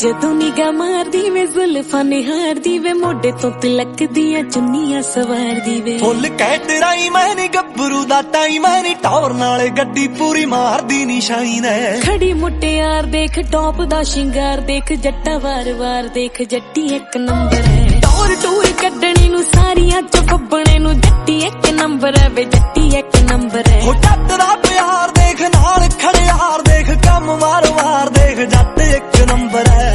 ਜਦੋਂ ਨਿਗਾ ਮਾਰਦੀ ਵੇ ਜ਼ੁਲਫਾਂ ਨਿਹਾਰਦੀ ਵੇ ਮੋਢੇ ਤੋਂ ਤਿਲਕ ਦੀਆਂ ਚੁੰਨੀਆਂ ਸਵਾਰਦੀ ਵੇ ਫੁੱਲ ਕੈਟਰਾਈ ਮੈਂ ਨੀ ਗੱਭਰੂ ਦਾ ਟਾਈਮ ਮੈਂ ਨੀ ਟੌਰ ਨਾਲੇ ਗੱਡੀ ਪੂਰੀ ਮਾਰਦੀ ਨੀ ਸ਼ਾਈਨ ਐ ਖੜੀ ਮੁਟਿਆਰ ਦੇਖ ਟੌਪ ਦਾ ਸ਼ਿੰਗਾਰ ਦੇਖ ਜੱਟਾ ਵਾਰ-ਵਾਰ ਦੇਖ ਜੱਟੀ ਇੱਕ ਨੰਬਰ ਹੈ ਟੌਰ ਟੂਰ ਕੱਢਣੀ ਨੂੰ ਸਾਰੀਆਂ ਚ ਫੱਬਣੇ ਨੂੰ ਜੱਟੀ ਇੱਕ ਨੰਬਰ ਹੈ ਵੇ ਜੱਟੀ ਇੱਕ ਨੰਬਰ ਹੈ ਉਹ ਜੱਟ ਦਾ ਪਿਆਰ ਦੇਖ ਨਾਲ ਖੜਿਆਰ ਦੇਖ ਕੰਮ ਵਾਰ-ਵਾਰ ਦੇਖ ਜੱਟ ਇੱਕ ਨੰਬਰ ਹੈ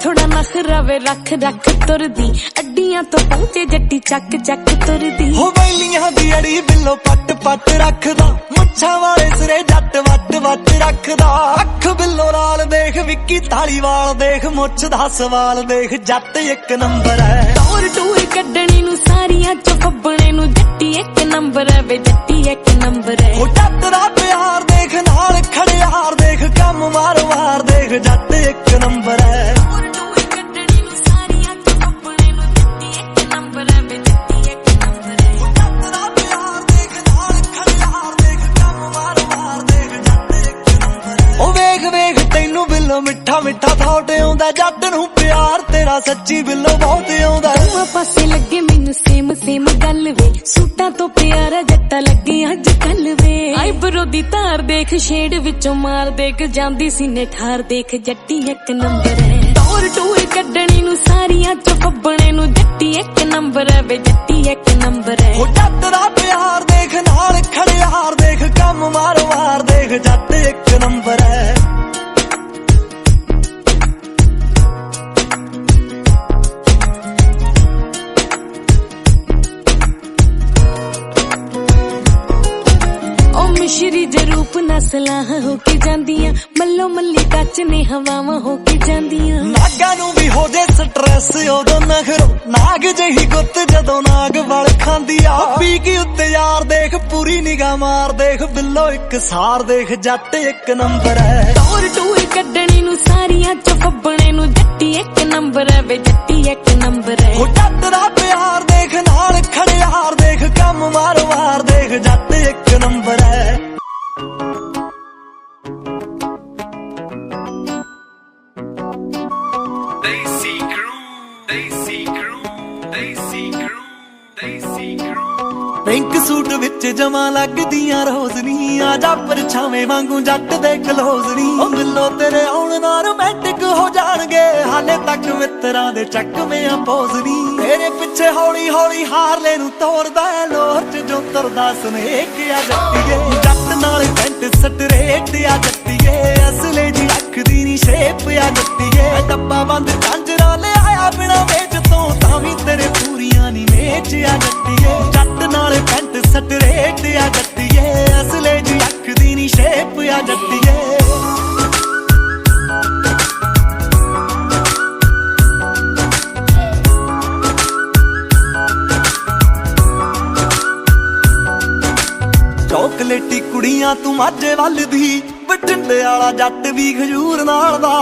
ਥੋੜਾ ਨਖਰਾ ਵੇ ਰੱਖ ਰੱਖ ਤੁਰਦੀ ਅੱਡੀਆਂ ਤੋਂ ਪਹੁੰਚੇ ਜੱਟੀ ਚੱਕ ਚੱਕ ਤੁਰਦੀ ਹੋ ਬੈਲੀਆਂ ਦੀ ਅੜੀ ਬਿੱਲੋ ਪੱਟ ਪੱਟ ਰੱਖਦਾ ਮੁੱਛਾਂ ਵਾਲੇ ਸਿਰੇ ਜੱਟ ਵੱਟ ਵੱਟ ਰੱਖਦਾ ਅੱਖ ਬਿੱਲੋ ਲਾਲ ਦੇਖ ਵਿੱਕੀ ਧਾਲੀਵਾਲ ਦੇਖ ਮੁੱਛ ਦਾ ਸਵਾਲ ਦੇਖ ਜੱਟ ਇੱਕ ਨੰਬਰ ਹੈ ਟੌਰ ਟੂਰ ਕੱਢਣੀ ਨੂੰ ਸਾਰੀਆਂ ਚ ਫੱਬਣੇ ਨੂੰ ਜੱਟੀ ਇੱਕ ਨੰਬਰ ਹੈ ਵੇ ਜੱਟੀ ਇੱਕ ਨੰਬਰ ਹੈ ਉਹ ਜੱਟ ਦਾ ਪਿਆਰ ਦੇਖ ਨਾਲ ਖੜਿਆਰ ਦੇਖ ਕੰਮ ਵਾਰ-ਵਾਰ ਦੇਖ ਜੱਟ ਇੱਕ ਨੰਬਰ ਹੈ ਮਿੱਠਾ ਮਿੱਠਾ ਥਾਟ ਆਉਂਦਾ ਜੱਟ ਨੂੰ ਪਿਆਰ ਤੇਰਾ ਸੱਚੀ ਬਿੱਲੋ ਬਹੁਤ ਆਉਂਦਾ ਦੋਵਾਂ ਪਾਸੇ ਲੱਗੇ ਮੈਨੂੰ ਸੇਮ ਸੇਮ ਗੱਲ ਵੇ ਸੂਟਾਂ ਤੋਂ ਪਿਆਰਾ ਜੱਟਾ ਲੱਗੇ ਅੱਜ ਕੱਲ ਵੇ ਆਈਬਰੋ ਦੀ ਧਾਰ ਦੇਖ ਸ਼ੇਡ ਵਿੱਚੋਂ ਮਾਰ ਦੇਖ ਜਾਂਦੀ ਸੀਨੇ ਠਾਰ ਦੇਖ ਜੱਟੀ ਇੱਕ ਨੰਬਰ ਹੈ ਟੌਰ ਟੂਰ ਕੱਢਣੀ ਨੂੰ ਸਾਰੀਆਂ ਚ ਫੱਬਣੇ ਨੂੰ ਜੱਟੀ ਇੱਕ ਨੰਬਰ ਹੈ ਵੇ ਜੱਟੀ ਇੱਕ ਨੰਬਰ ਹੈ ਉਹ ਜੱਟ ਦਾ ਪਿਆਰ ਦੇਖ ਨਾਲ ਖੜਿਆਰ ਦੇਖ ਕੰਮ ਵਾਰ-ਵਾਰ ਦੇਖ ਜੱਟ ਇੱਕ ਨੰਬਰ ਹੈ ਮਿਸ਼ਰੀ ਦੇ ਰੂਪ ਨਸਲਾਂ ਹੋ ਕੇ ਜਾਂਦੀਆਂ ਮੱਲੋ ਮੱਲੀ ਕੱਚ ਨੇ ਹਵਾਵਾਂ ਹੋ ਕੇ ਜਾਂਦੀਆਂ ਨਾਗਾਂ ਨੂੰ ਵੀ ਹੋ ਜੇ ਸਟ੍ਰੈਸ ਉਦੋਂ ਨਖਰੋ ਨਾਗ ਜਹੀ ਗੁੱਤ ਜਦੋਂ ਨਾਗ ਵਲ ਖਾਂਦੀ ਆ ਪੀ ਕੇ ਉੱਤੇ ਯਾਰ ਦੇਖ ਪੂਰੀ ਨਿਗਾਹ ਮਾਰ ਦੇਖ ਬਿੱਲੋ ਇੱਕ ਸਾਰ ਦੇਖ ਜੱਟ ਇੱਕ ਨੰਬਰ ਹੈ ਟੌਰ ਟੂਰ ਕੱਢਣੀ ਨੂੰ ਸਾਰੀਆਂ ਚ ਫੱਬਣੇ ਨੂੰ ਜੱਟੀ ਇੱਕ ਨੰਬਰ ਹੈ ਵੇ ਜੱਟੀ ਇੱਕ ਨੰਬਰ ਹੈ ਉਹ ਜੱਟ ਦਾ ਪਿਆਰ ਦੇਖ ਨਾਲ ਖੜਿਆਰ ਦੇਖ ਕੰਮ ਵਾਰ-ਵਾਰ ਦੇਖ ਜੱਟ ਇੱਕ ਨੰਬਰ ਹੈ ਪਿੰਕ ਸੂਟ ਵਿੱਚ ਜਮਾ ਲੱਗਦੀਆਂ ਰੋਜ਼ਨੀ ਆ ਜਾ ਪਰਛਾਵੇਂ ਵਾਂਗੂ ਜੱਟ ਦੇ ਕਲੋਜ਼ਨੀ ਉਹ ਮਿਲੋ ਤੇਰੇ ਆਉਣ ਨਾਲ ਰੋਮਾਂਟਿਕ ਹੋ ਜਾਣਗੇ ਹਾਲੇ ਤੱਕ ਮਿੱਤਰਾਂ ਦੇ ਚੱਕਵੇਂ ਆ ਪੋਜ਼ਨੀ ਤੇਰੇ ਪਿੱਛੇ ਹੌਲੀ ਹੌਲੀ ਹਾਰਲੇ ਨੂੰ ਤੋੜਦਾ ਲੋਰ ਚ ਜੋ ਤਰਦਾ ਸਨੇਕ ਆ ਜੱਟੀਏ ਜੱਟ ਨਾਲ ਪੈਂਟ ਸਟਰੇਟ ਆ ਜੱਟੀਏ ਅਸਲੇ ਜੀ ਅੱਖ ਦੀ ਨੀ ਸ਼ੇਪ ਆ ਜੱਟੀਏ ਡੱਬਾ ਬੰਦ ਕੰਜਰਾ ਲਿਆਇਆ ਬਿਨਾ ਵੇਚ ਤੋਂ ਤਾਂ ਵੀ ਤੇਰੇ ਪੂਰੀਆਂ ਨੀ ਮੇਚ ਆ ਜੱਟੀਏ ਜੱਟ ਨਾਲ ਪੈਂਟ ਸਟਰੇਟ ਆ ਜੱਟੀਏ ਅਸਲੇ ਜੀ ਅੱਖ ਦੀ ਨੀ ਸ਼ੇਪ ਆ ਜੱਟੀਏ ਚੌਕਲੇਟੀ ਕੁੜੀਆਂ ਤੂੰ ਮਾਝੇ ਵੱਲ ਦੀ ਬਠਿੰਡੇ ਵਾਲਾ ਜੱਟ ਵੀ ਖਜੂਰ ਨਾਲ ਦਾ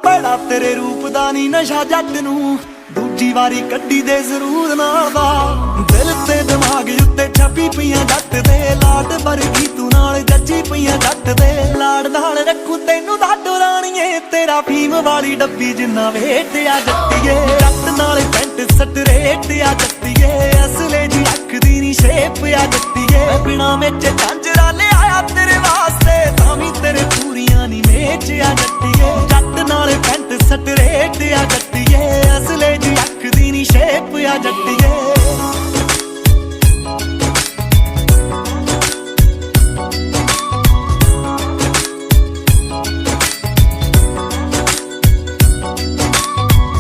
ਬੜਾ ਤੇਰੇ ਰੂਪ ਦਾ ਨੀ ਨਸ਼ਾ ਜੱਟ ਨੂੰ ਦੂਜੀ ਵਾਰੀ ਕੱਢੀ ਦੇ ਜ਼ਰੂਰ ਨਾਲ ਦਾ ਦਿਲ ਤੇ ਦਿਮਾਗ ਉੱਤੇ ਛਾਪੀ ਪਈਆਂ ਜੱਟ ਦੇ ਲਾਡ ਵਰਗੀ ਤੂੰ ਨਾਲ ਜੱਜੀ ਪਈਆਂ ਜੱਟ ਦੇ ਲਾੜ ਨਾਲ ਰੱਖੂ ਤੈਨੂੰ ਦਾਡੋ ਰਾਣੀਏ ਤੇਰਾ ਫੀਮ ਵਾਲੀ ਡੱਬੀ ਜਿੰਨਾ ਵੇਟ ਆ ਜੱਟੀਏ ਜੱਟ ਨਾਲ ਪੈਂਟ ਸਟਰੇਟ ਆ ਜੱਟੀਏ ਅਸਲੇ ਜੀ ਅੱਖ ਦੀ ਨੀ ਸ਼ੇਪ ਆ ਜੱਟੀਏ ਬਿਨਾ ਵਿੱਚ ਝਾਂਜਰਾ ਲਿਆਇਆ ਤੇਰੇ ਵਾਸਤੇ ਤਾਂ ਵੀ ਤੇਰੇ ਪੂਰੀਆਂ ਨੀ ਮੇਚ ਆ ਜੱਟੀਏ ਜੱਟ ਨਾਲ ਪੈਂਟ ਸਟਰੇਟ ਆ ਜੱਟੀਏ ਅਸਲੇ ਜੀ ਅੱਖ ਦੀ ਨੀ ਸ਼ੇਪ ਆ ਜੱਟੀਏ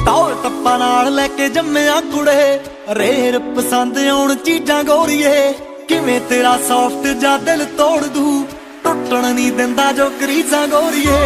ਟੌਰ ਟੱਪਾ ਨਾਲ ਲੈ ਕੇ ਜੰਮਿਆ ਕੁੜੇ ਰੇਰ ਪਸੰਦ ਆਉਣ ਚੀਜ਼ਾਂ ਗੋਰੀਏ ਕਿਵੇਂ ਤੇਰਾ ਸੌਫਟ ਜਾਂ ਦਿਲ ਤੋੜ ਦੂ ਟੁੱਟਣ ਨਹੀਂ ਦਿੰਦਾ ਜੋ ਕਰੀਜ਼ਾਂ ਗੋਰੀਏ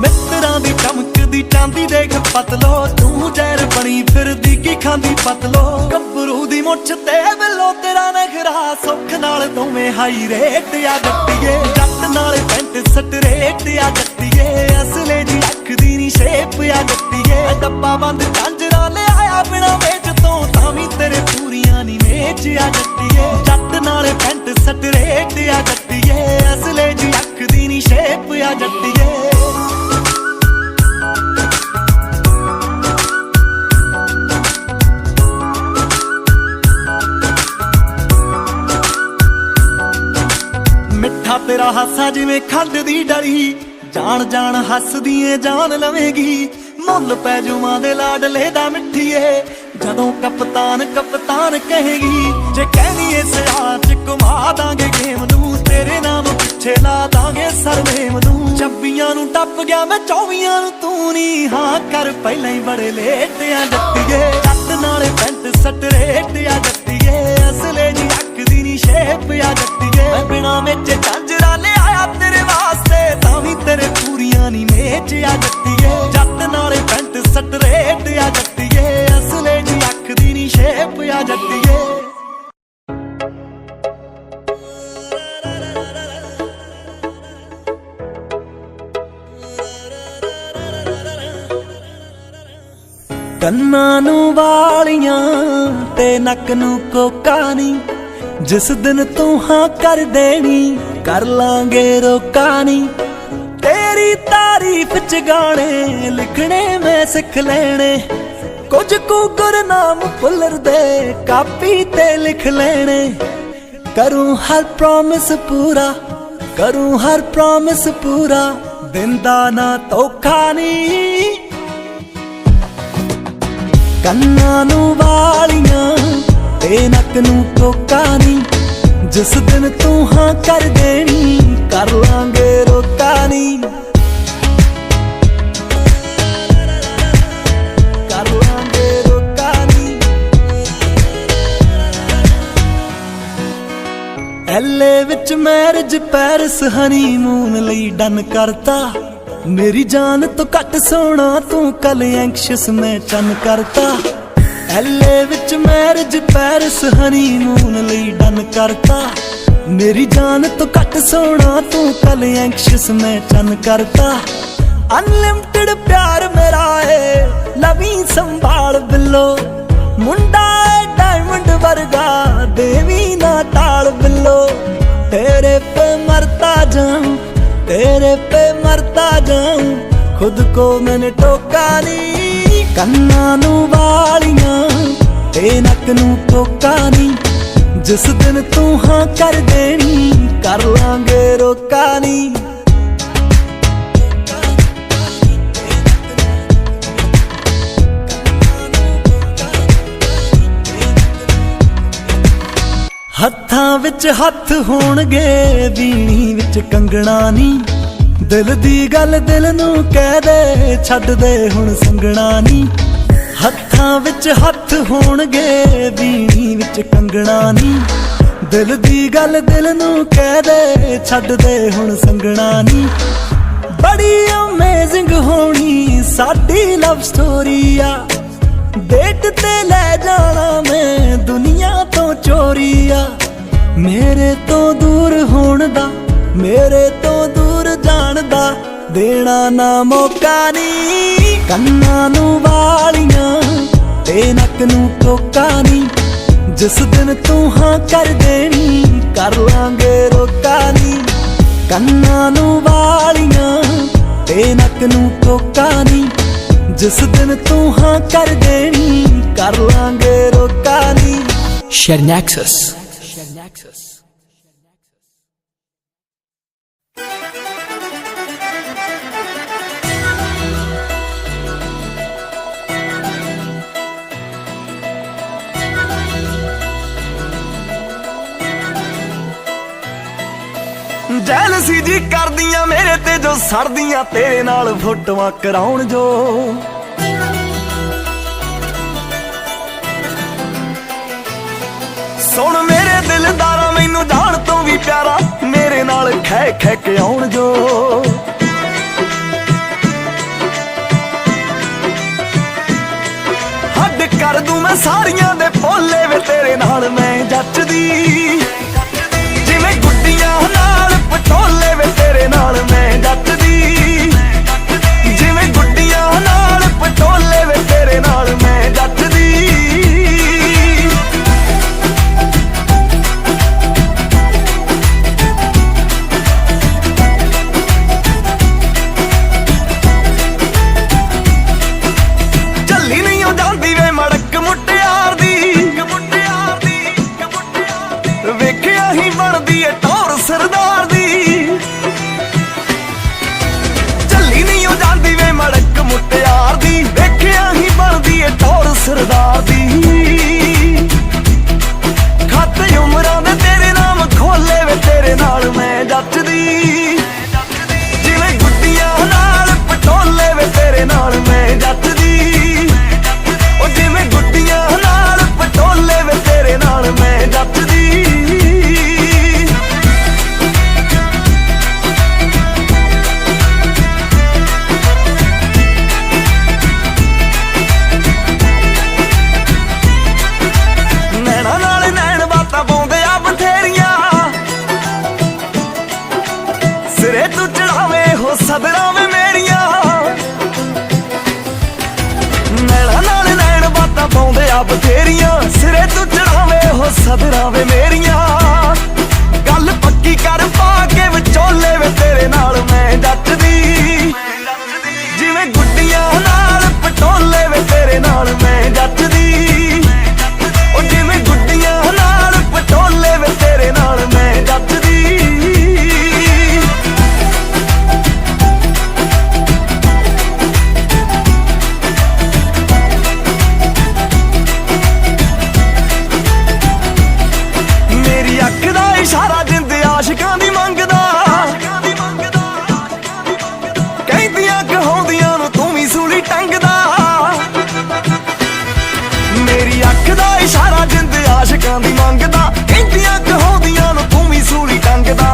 ਮਿੱਤਰਾਂ ਦੀ ਚਮਕਦੀ ਚਾਂਦੀ ਦੇਖ ਪਤਲੋ ਤੂੰ ਜ਼ਹਿਰ ਬਣੀ ਫਿਰਦੀ ਕੀ ਖਾਂਦੀ ਪਤਲੋ ਗੱਭਰੂ ਦੀ ਮੁੱਛ ਤੇ ਬਿੱਲੋ ਤੇਰਾ ਨਖਰਾ ਸੁੱਖ ਨਾਲ ਦੋਵੇਂ ਹਾਈ ਰੇਟ ਆ ਜੱਟੀਏ ਜੱਟ ਨਾਲ ਪੈਂਟ ਸਟਰੇਟ ਆ ਜੱਟੀਏ ਅਸਲੇ ਜੀ ਅੱਖ ਦੀ ਨੀ ਸ਼ੇਪ ਆ ਜੱਟੀਏ ਡੱਬਾ ਬੰਦ ਝਾਂਜਰਾ ਲਿਆਇਆ ਬਿਨਾ ਵੇਚ ਤੋਂ ਤਾਂ ਵੀ ਤੇਰੇ ਪੂਰੀਆਂ ਨੀ ਮੇਚਿਆ ਜੱਟੀਏ ਜੱਟ ਨਾਲੇ ਪੈਂਟ ਸਟਰੇਟ ਆ ਜੱਟੀਏ ਅਸਲੇ ਜੀ ਅੱਖ ਦੀ ਨੀ ਸ਼ੇਪ ਆ ਜੱਟੀਏ ਮਿੱਠਾ ਤੇਰਾ ਹਾਸਾ ਜਿਵੇਂ ਖੰਡ ਦੀ ਡਲੀ ਜਾਣ ਜਾਣ ਹੱਸਦੀ ਏ ਜਾਨ ਲਵੇਂਗੀ ਮੁੱਲ ਪੈ ਜੂਆਂ ਦੇ ਲਾਡਲੇ ਦਾ ਮਿੱਠੀਏ ਜਦੋਂ ਕਪਤਾਨ ਕਪਤਾਨ ਕਹੇਗੀ ਜੇ ਕਹਿਨੀ ਏ ਸਿਆਹ ਚ ਘੁਮਾ ਦਾਂਗੇ ਗੇਮ ਨੂੰ ਤੇਰੇ ਨਾਮ ਪਿੱਛੇ ਲਾ ਦਾਂਗੇ ਸਰਨੇਮ ਨੂੰ 26 ਨੂੰ ਟੱਪ ਗਿਆ ਮੈਂ 24 ਨੂੰ ਤੂੰ ਨੀ ਹਾਂ ਕਰ ਪਹਿਲਾਂ ਹੀ ਬੜੇ ਲੇਟ ਆ ਜੱਟੀਏ ਜੱਟ ਨਾਲੇ ਪੈਂਟ ਸਟਰੇਟ ਆ ਜੱਟੀਏ ਅਸਲੇ ਜੀ ਅੱਖ ਦੀ ਨੀ ਸ਼ੇਪ ਆ ਜੱਟੀਏ ਮੈਂ ਬਿਨਾ ਵਿੱਚ ਝਾਂਜਰਾ ਲਿਆਇਆ ਤੇਰੇ ਵਾਸਤੇ ਤਾਂ ਵੀ ਤੇਰੇ ਪੂਰੀਆਂ ਨੀ ਮੇਚ ਆ ਜੱਟੀਏ ਜੱਟ ਨਾਲੇ ਪੈਂਟ ਸਟਰੇਟ ਆ ਜੱਟੀਏ ਅਸਲੇ ਜੀ ਅੱਖ ਦੀ ਨੀ ਸ਼ੇਪ ਆ ਜੱਟੀਏ ਕੰਨਾਂ ਨੂੰ ਵਾਲੀਆਂ ਤੇ ਨੱਕ ਨੂੰ ਕੋਕਾ ਨੀ ਜਿਸ ਦਿਨ ਤੂੰ ਹਾਂ ਕਰ ਦੇਣੀ ਕਰ ਲਾਂਗੇ ਰੋਕਾ ਨੀ ਤੇਰੀ ਤਾਰੀਫ ਚ ਗਾਣੇ ਲਿਖਣੇ ਮੈਂ ਸਿੱਖ ਲੈਣੇ ਕੁਝ ਕੁ ਗੁਰਨਾਮ ਭੁੱਲਰ ਦੇ ਕਾਪੀ ਤੇ ਲਿਖ ਲੈਣੇ ਕਰੂੰ ਹਰ ਪ੍ਰੋਮਿਸ ਪੂਰਾ ਕਰੂੰ ਹਰ ਪ੍ਰੋਮਿਸ ਪੂਰਾ ਦਿੰਦਾ ਨਾ ਧੋਖਾ ਨੀ ਕੰਨਾਂ ਨੂੰ ਵਾਲੀਆਂ ਤੇ ਨੱਕ ਨੂੰ ਕੋਕਾ ਨੀ ਜਿਸ ਦਿਨ ਤੂੰ ਹਾਂ ਕਰ ਦੇਣੀ ਕਰ ਲਾਂਗੇ ਰੋਕਾ ਨੀ ਕਰ ਲਾਂਗੇ ਰੋਕਾ ਨੀ ਐਲੇ ਵਿੱਚ ਮੈਰਿਜ ਪੈਰਿਸ ਹਨੀਮੂਨ ਲਈ ਡਨ ਕਰਤਾ ਮੇਰੀ ਜਾਨ ਤੋਂ ਘੱਟ ਸੋਹਣਾ ਤੂੰ ਕੱਲ ਐਂਕਸ਼ੀਅਸ ਮੈਂ ਚੰਨ ਕਰਤਾ ਐਲੇ ਵਿੱਚ ਮੈਰਿਜ ਪੈਰਿਸ ਹਨੀਮੂਨ ਲਈ ਡਨ ਕਰਤਾ ਮੇਰੀ ਜਾਨ ਤੋਂ ਘੱਟ ਸੋਹਣਾ ਤੂੰ ਕੱਲ ਐਂਕਸ਼ੀਅਸ ਮੈਂ ਚੰਨ ਕਰਤਾ ਅਨਲਿਮਟਿਡ ਪਿਆਰ ਮੇਰਾ ਏ ਲਵੀ ਸੰਭਾਲ ਬਿੱਲੋ ਮੁੰਡਾ ਏ ਡਾਇਮੰਡ ਵਰਗਾ ਦੇਵੀ ਨਾ ਟਾਲ ਬਿੱਲੋ ਤੇਰੇ ਪੇ ਮਰਤਾ ਜਾऊं तेरे पे मरता जाऊं खुद को मैंने टोका नी कन्ना नू वालियां ते नक नू टोका नी जिस दिन तू हाँ कर देनी कर लांगे रोका नी ਹੱਥਾਂ ਵਿੱਚ ਹੱਥ ਹੋਣਗੇ ਵੀਣੀ ਵਿੱਚ ਕੰਗਣਾ ਨੀ ਦਿਲ ਦੀ ਗੱਲ ਦਿਲ ਨੂੰ ਕਹਿ ਦੇ ਛੱਡ ਦੇ ਹੁਣ ਸੰਗਣਾ ਨੀ ਹੱਥਾਂ ਵਿੱਚ ਹੱਥ ਹੋਣਗੇ ਵੀਣੀ ਵਿੱਚ ਕੰਗਣਾ ਨੀ ਦਿਲ ਦੀ ਗੱਲ ਦਿਲ ਨੂੰ ਕਹਿ ਦੇ ਛੱਡ ਦੇ ਹੁਣ ਸੰਗਣਾ ਨੀ ਬੜੀ ਅਮੇਜ਼ਿੰਗ ਹੋਣੀ ਸਾਡੀ ਲਵ ਸਟੋਰੀ ਆ ਡੇਟ ਤੇ ਲੈ ਜਾਣਾ ਮੈਂ ਦੁਨੀਆ ਤੋਂ ਚੋਰੀ ਆ ਮੇਰੇ ਤੋਂ ਦੂਰ ਹੋਣ ਦਾ ਮੇਰੇ ਤੋਂ ਦੂਰ ਜਾਣ ਦਾ ਦੇਣਾ ਨਾ ਮੌਕਾ ਨੀ ਕੰਨਾਂ ਨੂੰ ਵਾਲੀਆਂ ਤੇ ਨੱਕ ਨੂੰ ਟੋਕਾ ਨੀ ਜਿਸ ਦਿਨ ਤੂੰ ਹਾਂ ਕਰ ਦੇਣੀ ਕਰ ਲਾਂਗੇ ਰੋਕਾ ਨੀ ਕੰਨਾਂ ਨੂੰ ਵਾਲੀਆਂ ਤੇ ਨੱਕ ਨੂੰ ਟੋਕਾ ਨੀ जिस दिन तू हाँ कर देनी कर लांगे रोका नी Shernaxus ਜੈਲਸੀ ਜੀ ਕਰਦੀਆਂ ਮੇਰੇ ਤੇ ਜੋ ਸੜਦੀਆਂ ਤੇਰੇ ਨਾਲ ਫੋਟੋਆਂ ਕਰਾਉਣ ਜੋ ਸੁਣ ਮੇਰੇ ਦਿਲਦਾਰਾ ਮੈਨੂੰ ਜਾਣ ਤੋਂ ਵੀ ਪਿਆਰਾ ਮੇਰੇ ਨਾਲ ਖੈ ਖੈ ਕੇ ਆਉਣ ਜੋ ਹੱਡ ਕਰ ਦੂੰ ਮੈਂ ਸਾਰੀਆਂ ਦੇ ਭੋਲੇ ਵੇ ਤੇਰੇ ਨਾਲ ਮੈਂ ਜੱਚਦੀ ਜਿਵੇਂ ਗੁੱਡੀਆਂ ਨਾਲ ਪਟੋਲੇ ਵੇ ਤੇਰੇ ਨਾਲ ਮੈਂ ਜੱਚਦੀ ਜਿਵੇਂ ਗੁੱਡੀਆਂ ਨਾਲ ਪਟੋਲੇ ਵੇ ਤੇਰੇ ਨਾਲ ਮੈਂ ਜੱਚਦੀ ਸਰਦਾਰ ਦੀ ਖੱਤ ਉਮਰਾਂ ਦੇ ਤੇਰੇ ਨਾਮ ਖੋਲੇ ਵੇ ਤੇਰੇ ਨਾਲ ਮੈਂ ਜੱਟਦੀ ਜਿਵੇਂ ਗੁੱਡੀਆਂ ਨਾਲ ਪਟੋਲੇ ਵੇ ਤੇਰੇ ਨਾਲ ਮੈਂ ਜੱਟਦੀ ਉਹ ਜਿਵੇਂ ਗੁੱਡੀਆਂ ਨਾਲ ਪਟੋਲੇ ਵੇ ਤੇਰੇ ਨਾਲ ਮੈਂ ਜੱਟਦੀ ਸਿਰੇ ਤੂੰ ਚੜਾਵੇ ਹੋ ਸਦਰਾਂ ਵੇ ਮੇਰੀਆਂ ਨੈਣਾ ਨਾਲ ਨੈਣ ਬਾਤਾਂ ਪਾਉਂਦੇ ਆ ਬਥੇਰੀਆਂ ਸਿਰੇ ਤੂੰ ਚੜਾਵੇ ਹੋ ਸਦਰਾਂ ਵੇ ਮੇਰੀਆਂ ਗੱਲ ਪੱਕੀ ਕਰ ਪਾ ਕੇ ਵਿਚੋਲੇ ਵੇ ਤੇਰੇ ਨਾਲ ਮੈਂ ਜੱਟਦੀ ਜਿਵੇਂ ਗੁੱਡੀਆਂ ਨਾਲ ਪਟੋਲੇ ਵੇ ਤੇਰੇ ਨਾਲ ਮੈਂ ਜੱਟਦੀ ਉਹ ਜਿਵੇਂ ਗੁੱਡੀਆਂ ਨਾਲ ਪਟੋਲੇ ਵੇ ਤੇਰੇ ਨਾਲ ਮੈਂ ਜੱਟਦੀ ਇਸ਼ਾਰਾ ਜਿੰਦ ਆਸ਼ਿਕਾਂ ਦੀ ਮੰਗਦਾ ਕਹਿੰਦੀਆਂ ਕਹਾਉਂਦੀਆਂ ਨੂੰ ਤੂੰ ਵੀ ਸੂਲੀ ਟੰਗਦਾ ਮੇਰੀ ਅੱਖ ਦਾ ਇਸ਼ਾਰਾ ਜਿੰਦ ਆਸ਼ਿਕਾਂ ਦੀ ਮੰਗਦਾ ਕਹਿੰਦੀਆਂ ਕਹਾਉਂਦੀਆਂ ਨੂੰ ਤੂੰ ਵੀ ਸੂਲੀ ਟੰਗਦਾ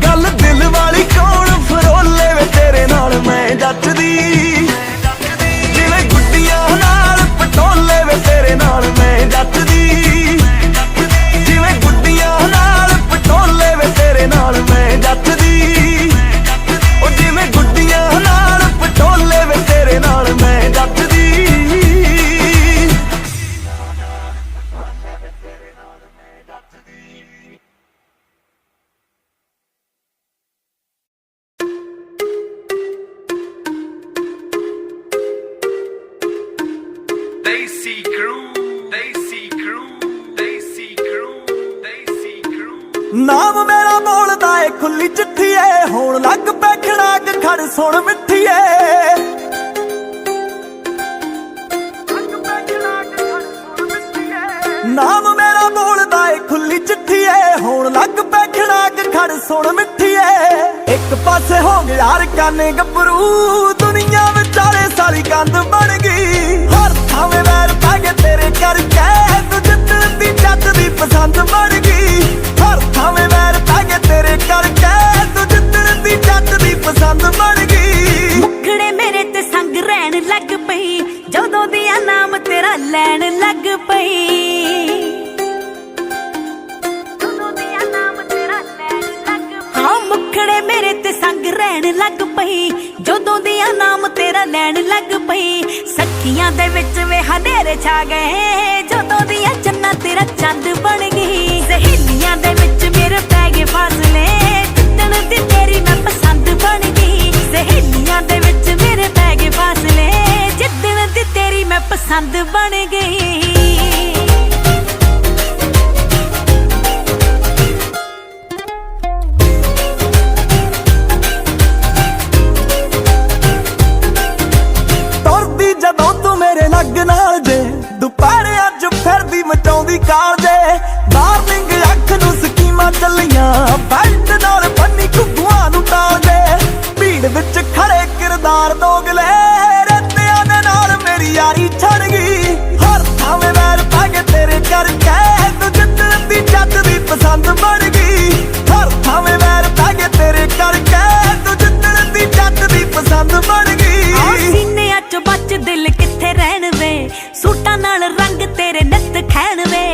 ਗੱਲ ਦਿਲ ਵਾਲੀ ਕੌਣ ਫਰੋਲੇ ਵੇ ਤੇਰੇ ਨਾਲ ਮੈਂ ਜੱਟਦੀ ਜਿਵੇਂ ਗੁੱਡੀਆਂ ਨਾਲ ਪਟੋਲੇ ਵੇ ਤੇਰੇ ਨਾਲ ਮੈਂ ਜੱਟਦੀ ਨਾਲ ਮੈਂ ਜੱਟਦੀ ਉਹ ਜਿਵੇਂ ਗੁੱਡੀਆਂ ਨਾਲ ਪਟੋਲੇ ਵੇ ਤੇਰੇ ਨਾਲ ਮੈਂ ਜੱਟਦੀ Desi Crew, Desi Crew, Desi Crew, Desi Crew. ਨਾਮ ਮੇਰਾ ਬੋਲਦਾ ਏ ਖੁੱਲੀ ਚਿੱਠੀ ਏ ਹੋਣ ਲੱਗ ਪੈ ਖੜਾਕ ਖੜ ਸੁਣ ਮਿੱਠੀ ਏ ਨਾਮ ਮੇਰਾ ਬੋਲਦਾ ਏ ਖੁੱਲੀ ਚਿੱਠੀ ਏ ਹੋਣ ਲੱਗ ਪੈ ਖੜਾਕ ਖੜ ਸੁਣ ਮਿੱਠੀ ਏ ਇੱਕ ਪਾਸੇ ਹੋ ਗਿਆ ਰਕਾਨੇ ਗੱਭਰੂ ਦੁਨੀਆ ਵਿਚਾਲੇ ਸਾਰੀ ਕੰਧ ਬਣ ਗਈ ਹਰ ਥਾਵੇਂ ਵੈਰ ਪੈ ਗਏ ਤੇਰੇ ਕਰਕੇ ਤੂੰ ਜਿੱਤਣ ਦੀ ਜੱਟ ਦੀ ਪਸੰਦ ਬਣ ਗਈ ਹਰ ਥਾਵੇਂ ਵੈਰ ਪੈ ਗਏ ਤੇਰੇ ਕਰਕੇ ਤੂੰ ਜਿੱਤਣ ਦੀ ਜੱਟ ਦੀ ਪਸੰਦ ਬਣ ਗਈ ਮੁਖੜੇ ਮੇਰੇ ਤੇ ਸੰਗ ਰਹਿਣ ਲੱਗ ਪਈ ਜਦੋਂ ਦੀਆਂ ਨਾਮ ਤੇਰਾ ਲੈਣ ਲੱਗ ਪਈ ਹਾਂ ਮੁਖੜੇ ਮੇਰੇ ਤੇ ਸੰਗ ਰਹਿਣ ਲੱਗ ਪਈ ਜਦੋਂ ਦੀਆਂ ਨਾਮ ਤੇਰਾ ਲੈਣ ਲੱਗ ਪਈ ਸੱਖੀਆਂ ਦੇ ਵਿੱਚ ਵੇ ਹਨੇਰੇ ਛਾ ਗਏ ਜਦੋਂ ਦੀਆਂ ਚੰਨਾਂ ਤੇਰਾ ਚੰਦ ਬਣ ਗਈ ਸਹੇਲੀਆਂ ਦੇ ਵਿੱਚ ਮੇਰੇ ਪੈ ਗਏ ਫਾਸਲੇ ਜਿੱਦਣ ਦੀ ਤੇਰੀ ਮੈਂ ਪਸੰਦ ਬਣ ਗਈ ਸਹੇਲੀਆਂ ਦੇ ਵਿੱਚ ਮੇਰੇ ਪੈ ਗਏ ਫਾਸਲੇ ਜਿੱਦਣ ਦੀ ਤੇਰੀ ਮੈਂ ਪਸੰਦ ਬਣ ਗਈ ਜਦੋਂ ਤੂੰ ਮੇਰੇ ਲੱਗ ਨਾਲ ਜੇ ਦੁਪਹਿਰੇ ਅੱਜ ਫਿਰਦੀ ਮਚਾਉਂਦੀ ਕਾਰ ਜੇ ਡਾਰਲਿੰਗ ਅੱਖ ਨੂੰ ਸਕੀਮਾਂ ਚੱਲੀਆਂ ਬੈਲਟ ਨਾਲ ਬੰਨੀ ਘੁੱਗੂਆਂ ਨੂੰ ਟਾਲ ਜੇ ਭੀੜ ਵਿੱਚ ਖੜੇ ਕਿਰਦਾਰ ਦੋਗਲੇ ਰੇਤਿਆਂ ਦੇ ਨਾਲ ਮੇਰੀ ਯਾਰੀ ਛੜ ਗਈ ਹਰ ਥਾਵੇਂ ਵੈਰ ਪੈ ਗਏ ਤੇਰੇ ਕਰਕੇ ਤੂੰ ਜਿੱਤਣ ਦੀ ਜੱਟ ਦੀ ਪਸੰਦ ਬਣ ਗਈ ਹਰ ਥਾਵੇਂ ਵੈਰ ਪੈ ਗਏ ਤੇਰੇ ਕਰਕੇ ਤੂੰ ਜਿੱਤਣ ਦੀ ਜੱਟ ਦੀ ਪਸੰਦ ਬਣ ਗਈ ਸੀਨਿਆਂ ਚ ਬੱਚ ਦਿਲ ਕਿੱਥੇ ਰਹਿਣ ਵੇ ਸੂਟਾਂ ਨਾਲ ਰੰਗ ਤੇਰੇ ਨਿੱਤ ਖੈਣ ਵੇ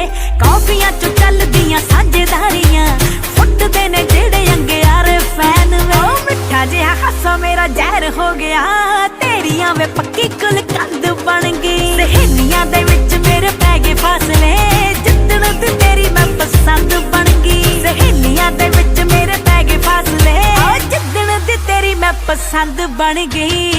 ਕਾਫੀਆਂ ਚ ਚੱਲਦੀਆਂ ਸਾਂਝੇਦਾਰੀਆਂ ਫੁੱਟਦੇ ਨੇ ਜਿਹੜੇ ਅੰਗਿਆਰੇ ਫੈਨ ਵੇ ਉਹ ਮਿੱਠਾ ਜਿਹਾ ਹਾਸਾ ਮੇਰਾ ਜ਼ਹਿਰ ਹੋ ਗਿਆ ਤੇਰੀਆਂ ਵੇ ਪੱਕੀ ਕੁਲ ਕੰਧ ਬਣ ਗਈ ਸਹੇਲੀਆਂ ਦੇ ਵਿੱਚ ਮੇਰੇ ਪੈ ਗਏ ਫਾਸਲੇ ਜਿੱਦਣ ਤੇ ਤੇਰੀ ਮੈਂ ਪਸੰਦ ਬਣ ਗਈ ਸਹੇਲੀਆਂ ਦੇ ਵਿੱਚ ਮੇਰੇ ਪੈ ਗਏ ਫਾਸਲੇ ਜਿੱਦਣ ਤੇ ਤੇਰੀ ਮੈਂ ਪਸੰਦ ਬਣ ਗਈ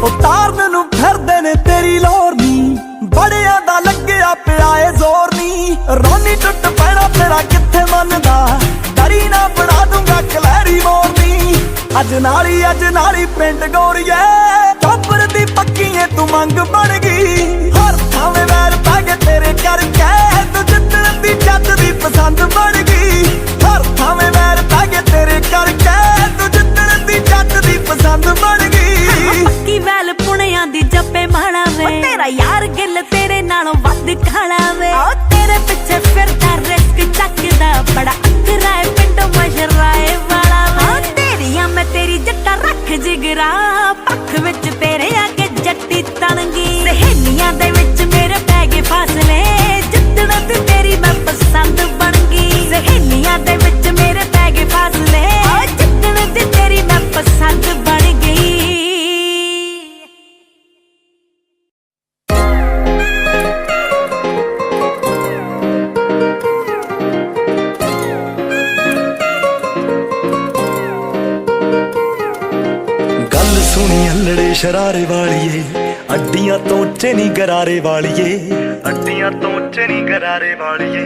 ਉਤਾਰਨ ਨੂੰ ਫਿਰਦੇ ਨੇ ਤੇਰੀ ਲੋਰ ਨੀ ਬੜਿਆਂ ਦਾ ਲੱਗਿਆ ਪਿਆ ਏ ਜ਼ੋਰ ਨੀ ਅੱਜ ਨਾਲੀ ਪਿੰਡ ਗੋਰੀਏ ਟੋਪਰ ਦੀ ਪੱਕੀਏ ਤੂੰ ਮੰਗ ਬਣ ਗਈ ਹਰ ਥਾਵੇਂ ਵੈਰ ਪੈ ਗਏ ਤੇਰੇ ਕਰਕੇ ਤੂੰ ਜਿੱਤਣ ਦੀ ਜੱਟ ਦੀ ਪਸੰਦ ਬਣ ਗਈ ਹਰ ਥਾਵੇਂ ਵੈਰ ਪੈ ਗਏ ਤੇਰੇ ਕਰਕੇ ਤੂੰ ਜਿੱਤਣ ਦੀ ਜੱਟ ਦੀ ਪਸੰਦ ਬਣ ਗਈ ਪੱਕੀ ਵੈਲ ਪੁਣਿਆਂ ਦੀ ਜੱਪੇ ਮਾਣਾ ਵੇ ਤੇਰਾ ਯਾਰ ਗਿੱਲ ਤੇਰੇ ਨਾਲੋਂ ਵੱਧ ਖਾਣਾ ਵੇ ਤੇਰੇ ਪਿੱਛੇ ਫਿਰਦਾ ਰਿਸਕ ਚੱਕਦਾ ਬੜਾ ਅੰਤਰਾਏ ਪਿੰਡੋਂ ਮਸ਼ਰਾਏ ਵਾਲਾ ਵੇ ਤੇਰੀਆਂ ਮੈਂ ਤੇਰੀ ਜੱਟਾ ਰੱਖ ਜਿਗਰਾ ਪੱਖ ਵਿੱਚ ਤੇਰੇ ਆ ਕੇ ਜੱਟੀ ਤਣਗੀ ਸਹੇਲੀਆਂ ਦੇ ਵਿੱਚ ਮੇਰੇ ਪੈ ਗਏ ਫਾਸਲੇ ਜਿੱਦਣ ਤੇ ਤੇਰੀ ਮੈਂ ਪਸੰਦ ਬਣ ਗਈ ਸਹੇਲੀਆਂ ਦੇ ਵਿੱਚ ਮੇਰੇ ਪੈ ਗਏ ਫਾਸਲੇ ਜਿੱਦਣ ਤੇ ਤੇਰੀ ਮੈਂ ਪਸੰਦ ਬਣ ਗਈ ਗੱਲ ਸੁਣੀ ਹੱਲੜੇ ਸ਼ਰਾਰੇ ਵਾਲੀਏ ਅੱਡੀਆਂ ਤੋਂ ਉੱਚੇ ਨੀ ਗਰਾਰੇ ਵਾਲੀਏ ਅੱਡੀਆਂ ਤੋਂ ਉੱਚੇ ਨੀ ਗਰਾਰੇ ਵਾਲੀਏ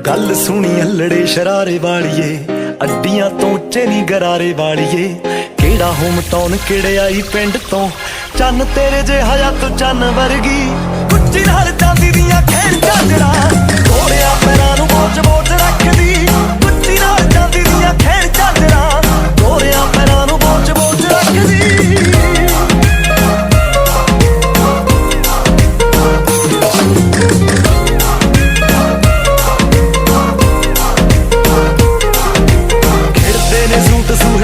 ਗੱਲ ਸੁਣੀ ਹੱਲੜੇ ਸ਼ਰਾਰੇ ਵਾਲੀਏ ਅੱਡੀਆਂ ਤੋਂ ਉੱਚੇ ਨੀ ਗਰਾਰੇ ਵਾਲੀਏ ਕਿਹੜਾ ਹੋਮ ਟਾਊਨ ਕਿਹੜੇ ਆਈ ਪਿੰਡ ਤੋਂ ਚੰਨ ਤੇਰੇ ਜਿਹਾ ਤੂੰ ਚੰਨ ਵਰਗੀ ਕੁੱਚੀ ਨਾਲ ਚਾਂਦੀ ਦੀਆਂ ਖੇਡ ਝਾਂਜਰਾਂ ਗੋਰਿਆਂ ਪੈਰਾਂ ਨੂੰ ਬੋਝ ਰੱਖਦੀ ਕੁੱਚੀ ਨਾਲ ਚਾਂਦੀ ਦੀਆਂ ਖੇਡ ਝਾਂਜਰਾਂ ਗੋਰਿਆਂ ਪੈਰਾਂ ਨੂੰ ਬੋਝ ਰੱਖਦੀ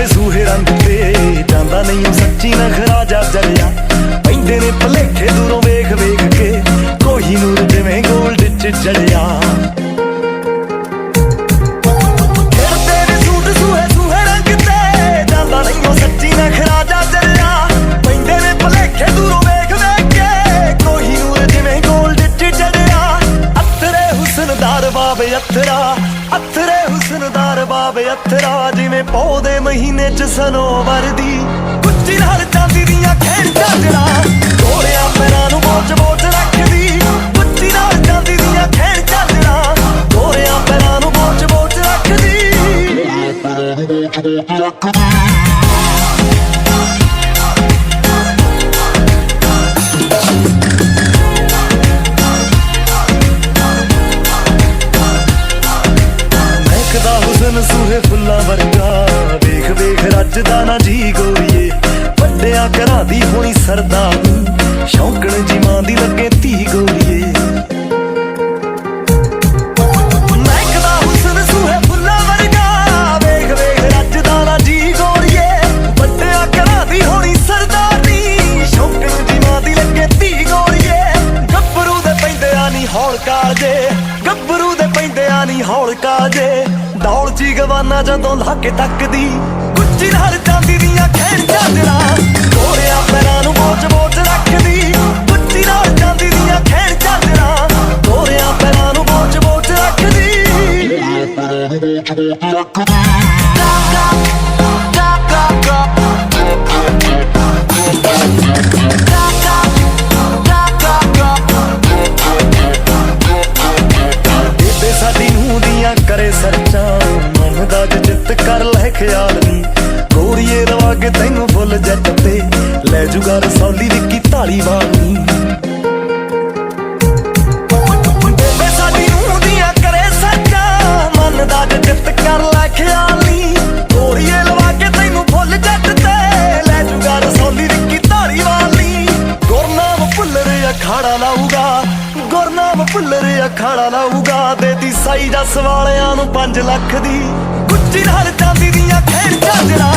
ਸੂਹੇ ਰੰਗ ਤੇ ਜਾਂਦਾ ਨਹੀਂ ਉਹ ਸੱਚੀ ਨਖਰਾ ਜਾ ਜਲਿਆ ਪੈਂਦੇ ਨੇ ਭਲੇਖੇ ਦੂਰੋਂ ਵੇਖ ਕੇ ਕੋਈ ਨੂਰ ਜਿਵੇਂ ਗੋਲਡ ਚ ਜੜਿਆ ਖੇਡਦੇ ਨੇ ਸੂਹੇ ਰੰਗ ਤੇ ਜਾਂਦਾ ਨਹੀਂ ਉਹ ਸੱਚੀ ਨਖਰਾ ਜਾ ਜਲਿਆ ਪੈਂਦੇ ਨੇ ਭਲੇਖੇ ਦੂਰੋਂ ਵੇਖ ਕੇ ਕੋਈ ਨੂਰ ਜਿਵੇਂ ਗੋਲਡ ਚ ਜੜਿਆ ਅਥਰੇ ਹੁਸਨਦਾਰ ਬਾਬੇ ਅਥਰੇ ਹੁਸਨਦਾਰ ਬਾਬੇ ਅਥਰਾ ਜਿਵੇਂ ਪੌਦੇ ਮਹੀਨੇ ਚ ਸਨੋਵਰ ਦੀ ਕੁੱਚੀ ਨਾਲ ਚਾਂਦੀ ਦੀਆਂ ਖੇਡ ਝਾਂਜਰਾਂ ਗੋਰਿਆਂ ਪੈਰਾਂ ਨੂੰ ਬੋਝ ਰੱਖਦੀ ਕੁੱਚੀ ਨਾਲ ਚਾਂਦੀ ਦੀਆਂ ਖੇਡ ਝਾਂਜਰਾਂ ਗੋਰਿਆਂ ਪੈਰਾਂ ਨੂੰ ਬੋਝ ਰੱਖਦੀ ਹੁਸਨ ਸੂਹੇ ਫੁੱਲਾਂ ਵਰਗਾ ਵੇਖ ਰੱਜਦਾ ਨਾ ਜੀ ਗੋਰੀਏ ਵੱਡਿਆਂ ਘਰਾਂ ਦੀ ਹੋਣੀ ਸਰਦਾਰਨੀ ਸ਼ੌਂਕਣ ਜੀ ਮਾਂ ਦੀ ਲੱਗੇ ਧੀ ਗੋਰੀਏ ਮਹਿਕਦਾ ਹੁਸਨ ਸੂਹੇ ਫੁੱਲਾਂ ਵਰਗਾ ਵੇਖ ਰੱਜਦਾ ਨਾ ਜੀ ਗੋਰੀਏ ਵੱਡਿਆਂ ਘਰਾਂ ਦੀ ਹੋਣੀ ਸਰਦਾਰਨੀ ਸ਼ੌਂਕਣ ਜੀ ਮਾਂ ਦੀ ਲੱਗੇ ਧੀ ਗੋਰੀਏ ਗੱਭਰੂ ਦੇ ਪੈਂਦੇ ਆ ਨੀ ਹੌਲ ਕਾਲਜੇ ਗੱਭਰੂ ਦੇ ਪੈਂਦੇ ਆ ਨੀ ਹੌਲ ਕਾਲਜੇ ਦੌੜ ਜੀ ਗਵਾਨਾ ਜਦੋਂ ਲਾ ਕੇ ਤੱਕਦੀ ਕੁੱਚੀ ਨਾਲ ਚਾਂਦੀ ਦੀਆਂ ਖੇਡ ਝਾਂਜਰਾਂ ਗੋਰਿਆਂ ਪੈਰਾਂ ਨੂੰ ਬੋਝ ਰੱਖਦੀ ਕੁੱਚੀ ਨਾਲ ਚਾਂਦੀ ਦੀਆਂ ਖੇਡ ਝਾਂਜਰਾਂ ਗੋਰਿਆਂ ਪੈਰਾਂ ਨੂੰ ਬੋਝ ਰੱਖਦੀ ਬੇਬੇ ਸਾਡੀ ਨੂੰ ਦੀਆਂ ਕਰੇ ਸਰਚਾਂ ਮਨ ਦਾ ਜਿੱਤ ਕਰ ਲੈ ਖਿਆਲ ਨੀ ਗੋਰੀਏ ਰਵਾਗੇ ਤੈਨੂੰ ਫੁੱਲ ਜੱਟ ਤੇ ਲੈ ਜੂਗਾ ਰਸੌਲੀ ਵਿੱਕੀ ਧਾਲੀਵਾਲ ਨੀ ਬੇਬੇ ਸਾਡੀ ਨੂੰ ਦੀਆਂ ਕਰੇ ਸਰਚਾਂ ਮਨ ਦਾ ਜਿੱਤ ਕਰ ਲੈ ਖਿਆਲ ਨੀ ਗੋਰੀਏ ਰਵਾਗੇ ਤੈਨੂੰ ਫੁੱਲ ਜੱਟ ਤੇ ਲੈ ਜੂਗਾ ਰਸੌਲੀ ਵਿੱਕੀ ਧਾਲੀਵਾਲ ਨੀ ਗੁਰਨਾਮ ਭੁੱਲਰ ਅਖਾੜਾ ਲਾਊਗਾ ਗੁਰਨਾਮ ਭੁੱਲਰ ਅਖਾੜਾ ਲਾਊਗਾ ਦੇਤੀ ਸਾਈ ਜੱਸ ਵਾਲਿਆਂ ਨੂੰ 5 ਲੱਖ ਦੀ ਕੁੱਚੀ ਨਾਲ ਚਾਂਦੀ ਦੀਆਂ ਖੇਡ ਝਾਂਜਰਾਂ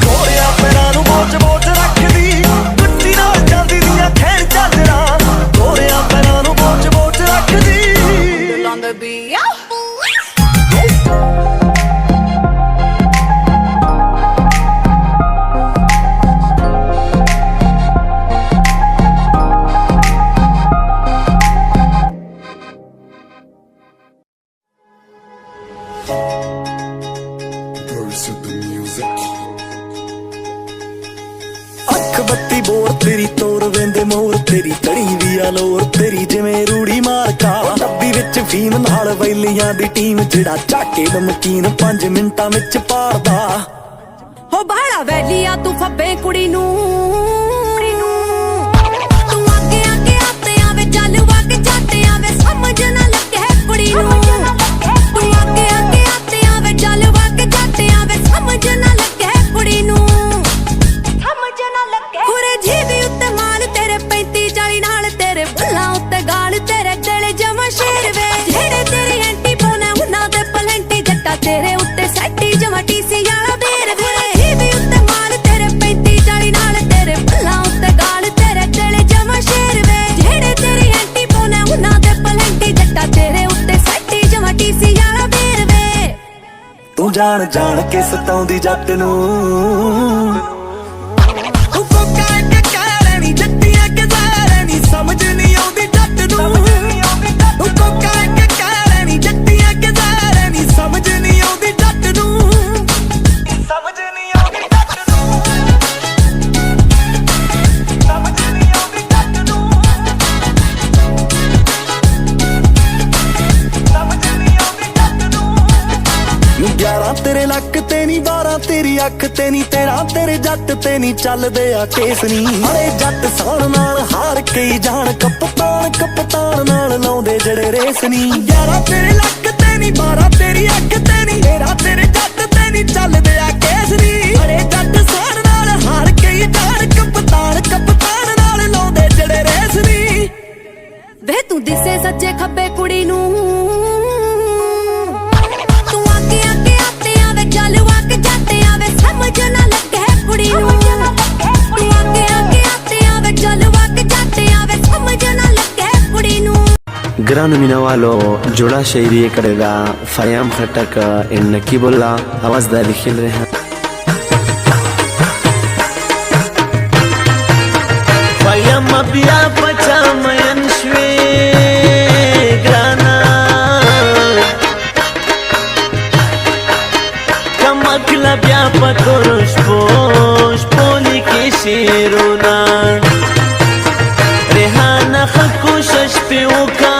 ਗੋਰਿਆਂ ਪੈਰਾਂ ਨੂੰ ਬੋਝ ਰੱਖਦੀ ਕੁੱਚੀ ਨਾਲ ਚਾਂਦੀ ਦੀਆਂ ਖੇਡ ਝਾਂਜਰਾਂ ਗੋਰਿਆਂ ਪੈਰਾਂ ਨੂੰ ਬੋਝ ਰੱਖਦੀ ਅੱਖ ਬੱਤੀ ਬੋਰ ਤੇਰੀ ਤੋਰ ਵੇਂਦੇ ਮੋਰ ਤੇਰੀ ਕੜੀ ਵੀ ਆ ਲੋਰ ਤੇਰੀ ਜਿਵੇਂ ਰੂੜੀ ਮਾਰਕਾ ਡੱਬੀ ਵਿੱਚ ਫੀਮ ਨਾਲ ਵੈਲੀਆਂ ਦੀ ਟੀਮ ਜਿਹੜਾ ਝਾਕੇ ਨਮਕੀਨ 5 ਮਿੰਟਾਂ ਵਿੱਚ ਪਾੜਦਾ ਹੋ ਬਾਹਲਾ ਵੈਲੀਆ ਤੂੰ ਫੱਬੇ ਕੁੜੀ ਨੂੰ ਤੂੰ ਅੱਗੇ ਅੱਗੇ ਆਤਿਆਂ ਵੇ ਚੱਲ ਵਗ ਜਾਤਿਆਂ ਵੇ ਸਮਝ ਨਾ ਲੱਗੇ ਕੁੜੀ ਨੂੰ ਤੂੰ ਅੱਗੇ ਅੱਗੇ ਆਤਿਆਂ ਵੇ ਚੱਲ ਵਗ ਜਾਤਿਆਂ ਵੇ ਸਮਝ ਨਾ ਲੱਗੇ ਕੁੜੀ ਨੂੰ ਸਮਝ ਨਾ ਲੱਗੇ ਕੁਰੇ ਜੀਵੀ ਉੱਤੇ ਮਾਲ ਤੇਰੇ 35 40 ਨਾਲ ਤੇਰੇ ਬੁੱਲਾਂ ਉੱਤੇ ਗਾਲ ਤੇਰੇ ਗਲੇ ਜਮਾ ਸ਼ੇਰ ਵੇ ਜਿਹੜੇ ਤੇਰੀ ਐਂਟੀ ਪਾਉਣਾ ਉਹਨਾਂ ਦੇ ਪਲੰਟੀ ਜੱਟਾ ਤੇਰੇ ਉੱਤੇ ਸੱਟੀ ਜਮਾ ਟੀਸੀ ਵਾਲਾ ਬੇਰ ਵੇ ਜੀਵੀ ਉੱਤੇ ਮਾਲ ਤੇਰੇ 35 40 ਨਾਲ ਤੇਰੇ ਬੁੱਲਾਂ ਉੱਤੇ ਗਾਲ ਤੇਰੇ ਗਲੇ ਜਮਾ ਸ਼ੇਰ ਵੇ ਜਿਹੜੇ ਤੇਰੀ ਐਂਟੀ ਪਾਉਣਾ ਉਹਨਾਂ ਦੇ ਪਲੰਟੀ ਜੱਟਾ ਤੇਰੇ ਉੱਤੇ ਸੱਟੀ ਜਮਾ ਟੀਸੀ ਵਾਲਾ ਬੇਰ ਵੇ ਤੂੰ ਜਾਣ ਜਾਣ ਕੇ ਸਤਾਉਂਦੀ ਜੱਟ ਨੂੰ ਸਮਝ ਨਹੀਂ ਆਉਂਦੀ ਜੱਟ ਨੂੰ ਉਹ ਕੋਕਾ ਕੇ ਕਹਿ ਲੈਣੀ ਜੱਟੀਆਂ ਕਿ ਜ਼ਾਰੇ ਨਹੀਂ ਸਮਝ ਨਹੀਂ ਆਉਂਦੀ ਜੱਟ ਨੂੰ ਸਮਝ ਨਹੀਂ ਆਉਂਦੀ ਜੱਟ ਨੂੰ ਸਮਝ ਨਹੀਂ ਆਉਂਦੀ ਜੱਟ ਨੂੰ ਸਮਝ ਨਹੀਂ ਆਉਂਦੀ ਜੱਟ ਨੂੰ 11 ਤੇਰੇ ਲੱਕ ਤੇ ਨਹੀਂ 12 ਤੇਰੀ ਅੱਖ ਤੇ ਨਹੀਂ 13 ਤੇਰੇ ਜੱਟ ਤੇ ਨਹੀਂ ਚੱਲਦੇ ਆ ਕੇਸ ਨਹੀਂ ਹਲੇ ਜੱਟ ਸਾਣ ਨਾਲ ਹਾਰ ਕੇ ਜਾਣ ਕਪਤਾਨ ਨਾਲ ਲਾਉਂਦੇ ਜਿਹੜੇ ਰੇਸ ਨਹੀਂ 11 ਤੇਰੇ ਲੱਕ ਤੇ ਨਹੀਂ 12 ਤੇਰੀ ਅੱਖ ਤੇ ਨਹੀਂ 13 ਤੇਰੇ ਜੱਟ ਤੇ ਨਹੀਂ ਚੱਲਦੇ ਆ ਕੇਸ ਨਹੀਂ ਹਲੇ ਜੱਟ ਸਾਣ ਨਾਲ ਹਾਰ ਕੇ ਜਾਣ ਕਪਤਾਨ ਨਾਲ ਲਾਉਂਦੇ ਜਿਹੜੇ ਰੇਸ ਨਹੀਂ ਵੇ ਤੂੰ ਦਿਸੇ ਸੱਚੇ ਖੱਬੇ ਕੁੜੀ ਨੂੰ ਚੱਲ ਵਗ ਜਾਤਿਆਂ ਵੇ ਸਮਝ ਨਾ ਲੱਗੇ ਕੁੜੀ ਨੂੰ ਤੂੰ ਅੱਗੇ ਅੱਗੇ ਆਤਿਆਂ ਵੇ ਚੱਲ ਵਗ ਜਾਤਿਆਂ ਵੇ ਸਮਝ ਨਾ ਲੱਗੇ ਕੁੜੀ ਨੂੰ Gran Minawalo Jola Shairi करेगा Fayam Khatak in Nakibulla आवाज दारी खेल रहे हैं Fayam abia pacha mayan shwe grana Kamakla bia pakorosh posh poli ki shiruna Rehana khakushash pe uka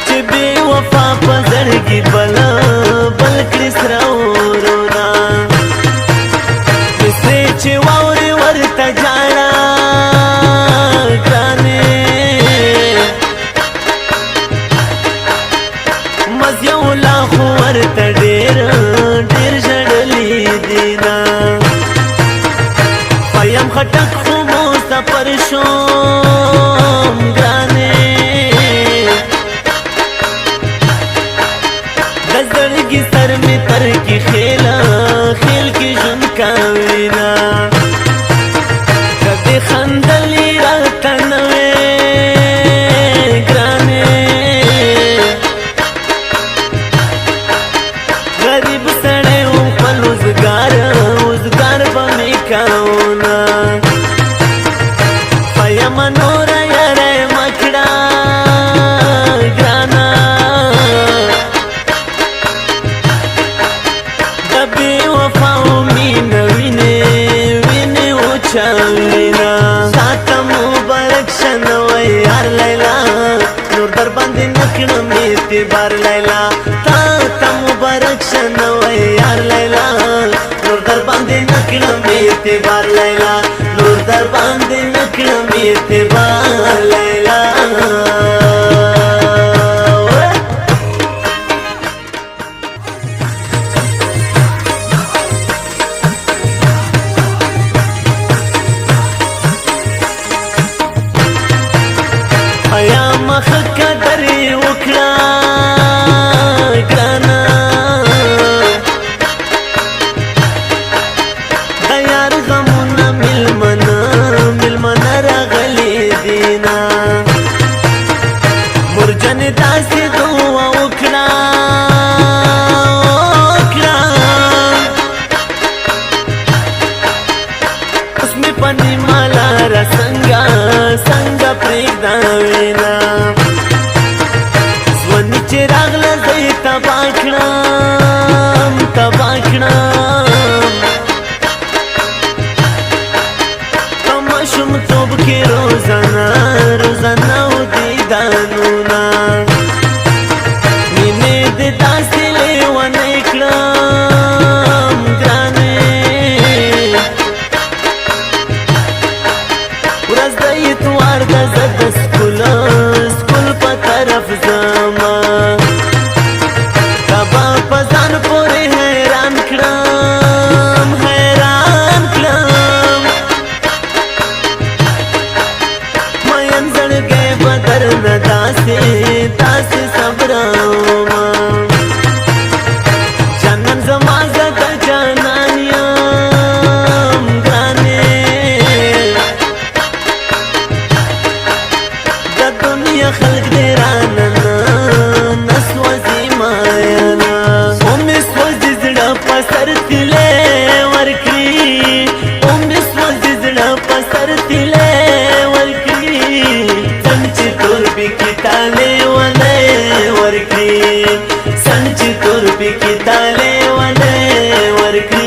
Chibi wafa pazargi bala bal krisra uruna Kisre che wauri warta jana grane Mazyaula khu warta der jadali dina Fayam khatak khu mosta parshom grane Dazdargi sar mein tar ki khel ki jun kawina Kabhi khandali ratanwe grane Garib sade upal uzgar bame kauna Fayam nora yare makda grana Dabi wafao mina vine uchavina Sata mubarak shanawai yar Laila Nur dar bandi nakna miti bar Laila Tata mubarak shanawai yar Laila Nur dar bandi nakna miti bar Laila Nur dar bandi nakna miti bar Laila Fayam khaka dari ukra grana Dayar ghamuna milmana ragali dina Murjan dasi dua ukra Usme pani malara sanga pregdavina Swani chirag la zai tabakhnam Tamashum tob ki rozana udi danuna لفظ ما تبا پزان پوری حیران کړم حیران کړم مین زړګی بدر نه داسې داسې صبرم جانان زما زد جانان یم ګرانې د دنیا خلق دې رانه نه سوځي مایانا ومې سوځي زړه په سر تلې ورکړي ومې سوځي زړه په سر تلې ورکړي څنګه چې تور بکې تالې ونه ورکړي څنګه چې تور بکې تالې ونه ورکړي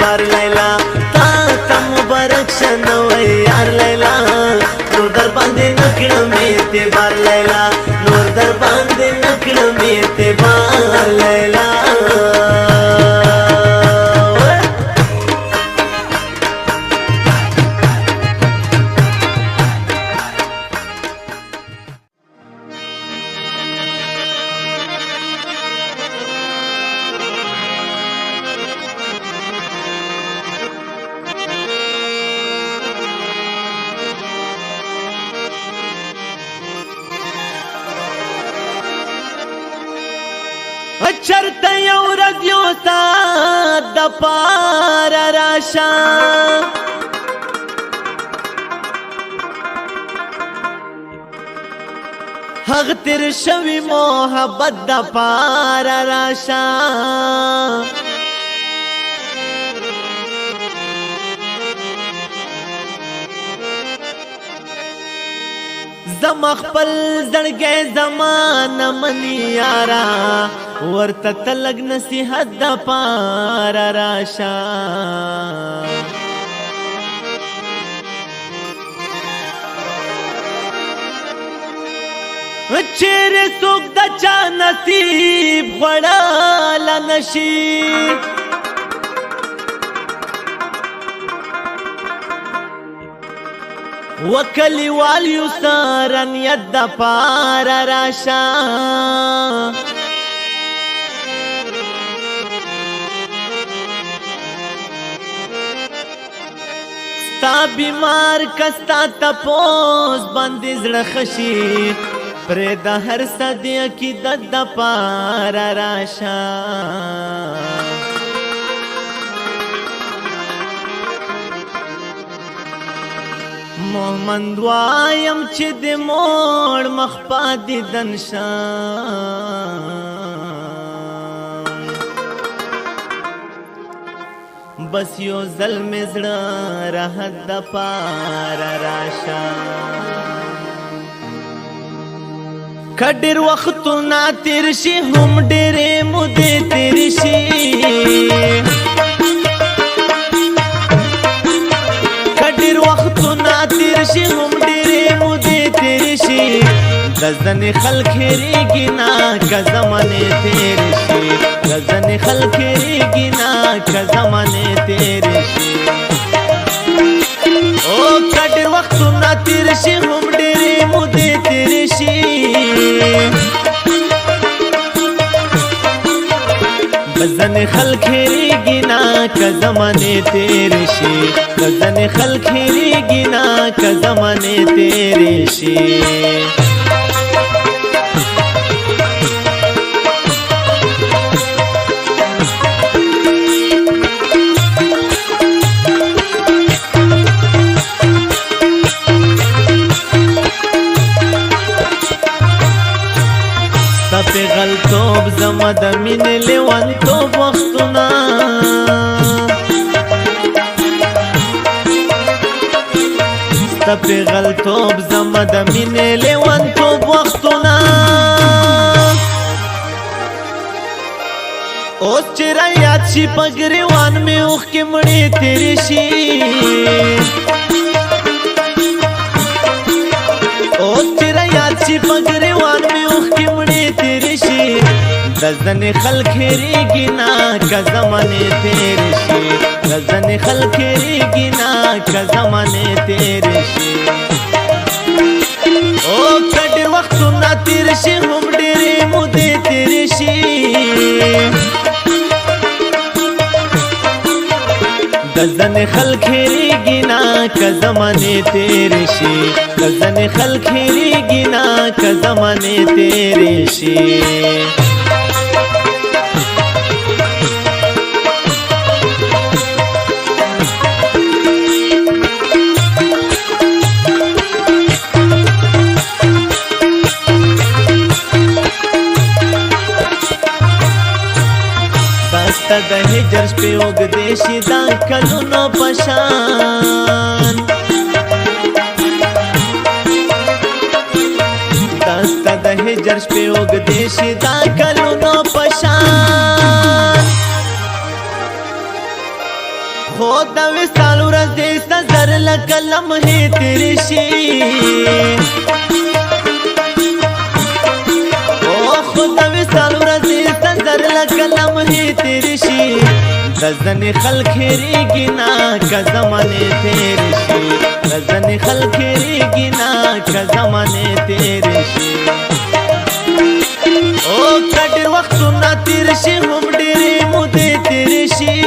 بار لیلا تا تا مبارک شنوی یار لیلا نور در باندې نکړم اعتبار لیلا نور در باندې نکړم اعتبار لیلا چرته یو ورځ یو ساعت د پاره راشه هغه تیر شوی محبت د پاره راشه زما خپل زړګی زمانه منی یارا ورته تلګ نصیحت د پاره راشه چیرې څوک د چا نصیب خوړلی نشي وکلیوال یو سره نیت د پاره راشه ستا بیمار کستا تپوس باندې زړه خشي پرې د هر صدی عقیدت د پاره راشه مومند وایم چې د موړ مخ پاتې دنشان بس یو ځل مې زړه راحت د پاره راشه که ډېر وختونه تېر شي هم ډېرې مودې تېرې شي که ډېر وختونه تېر شي هم ډېرې مودې تېرې شي د ځنې خلک هېرېږي نه که زمانې تېرې شي د ځنې خلک هېرېږي نه که زمانې تېرې شي او که ډېر وختونه تېر شي هم ډېرې مودې تېرې شي د ځنې خلک هېرېږي نه که زمانې تېرې شي د ځنې خلک هېرېږي نه که زمانې تېرې شي غلطوب زما د مینې لیونتوب وختونه ستا پې غلطوب زما د مینې لیونتوب وختونه اوس چې رایاد شي په ګریوان مې اوښکې مړې تېرې شي اوس چې رایاد شي په ګریوان مې اوښکې مړې تېرې شي د ځنې خلک هېرېږي نه که زمانې تېرې شي د ځنې خلک هېرېږي نه که زمانې تېرې شي او که ډېر وختونه تېر شي هم ډېرې مودې تېرې شي د ځنې خلک هېرېږي نه که زمانې تېرې شي د ځنې خلک هېرېږي نه که زمانې تېرې شي داستا د هجر شپې اوږدې شي دا کلونو په شان داستا د هجر شپې اوږدې شي دا کلونو په شان خو د وصال ورځې ستا زر لکه لمحې تېرې شي خو د وصال ورځې ستا زر لکه لمحې تېرې شي د ځنې خلک هېرېږي نه که زمانې تېرې شي د ځنې خلک هېرېږي نه که زمانې تېرې شي او که ډېر وختونه تېر شي هم ډېرې مودې تېرې شي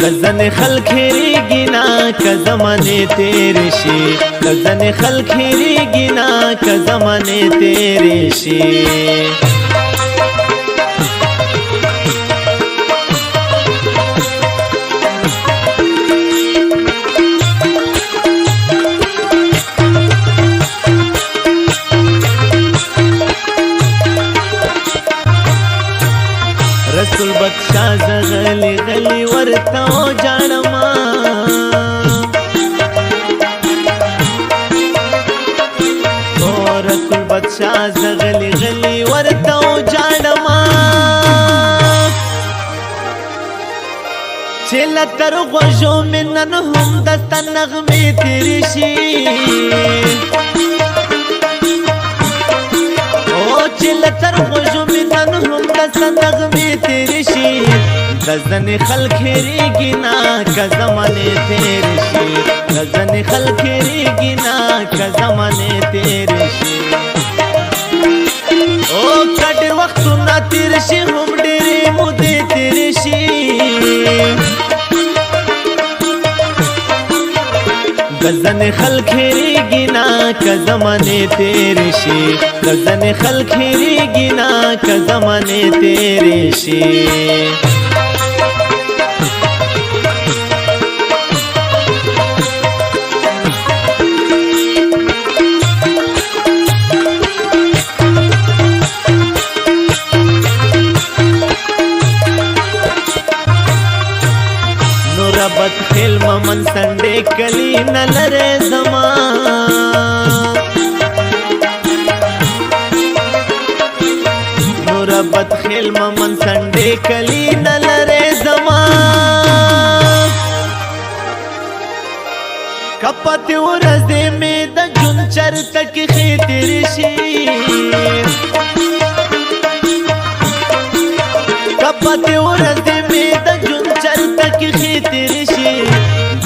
د ځنې خلک هېرېږي نه که زمانې تېرې شي د ځنې خلک هېرېږي نه که زمانې تېرې شي رسول بخشا زغلی غلی ورته جانما او رسول بخشا زغلی غلی ورته جانما چې لتر غوږو مې نن هم دسته نغمې تېرې شي او چې لتر غوږو مې نن هم دسته نغمې تېرې شي د ځنې خلک هېرېږي نه که زمانې تېرې شي د ځنې خلک هېرېږي نه که زمانې تېرې شي او که ډېر وختونه تېر شي هم ډېرې مودې تېرې شي د ځنې خلک هېرېږي نه که زمانې تېرې شي د ځنې خلک هېرېږي نه که زمانې تېرې شي बदखेल ममन Sunday कली नलरे जमा नूरा बदखेल ममन Sunday कली नलरे जमा कपति उरज़े में the जुंचर तक खितरशी कपति उरज़े में the जुंचर तक खितरशी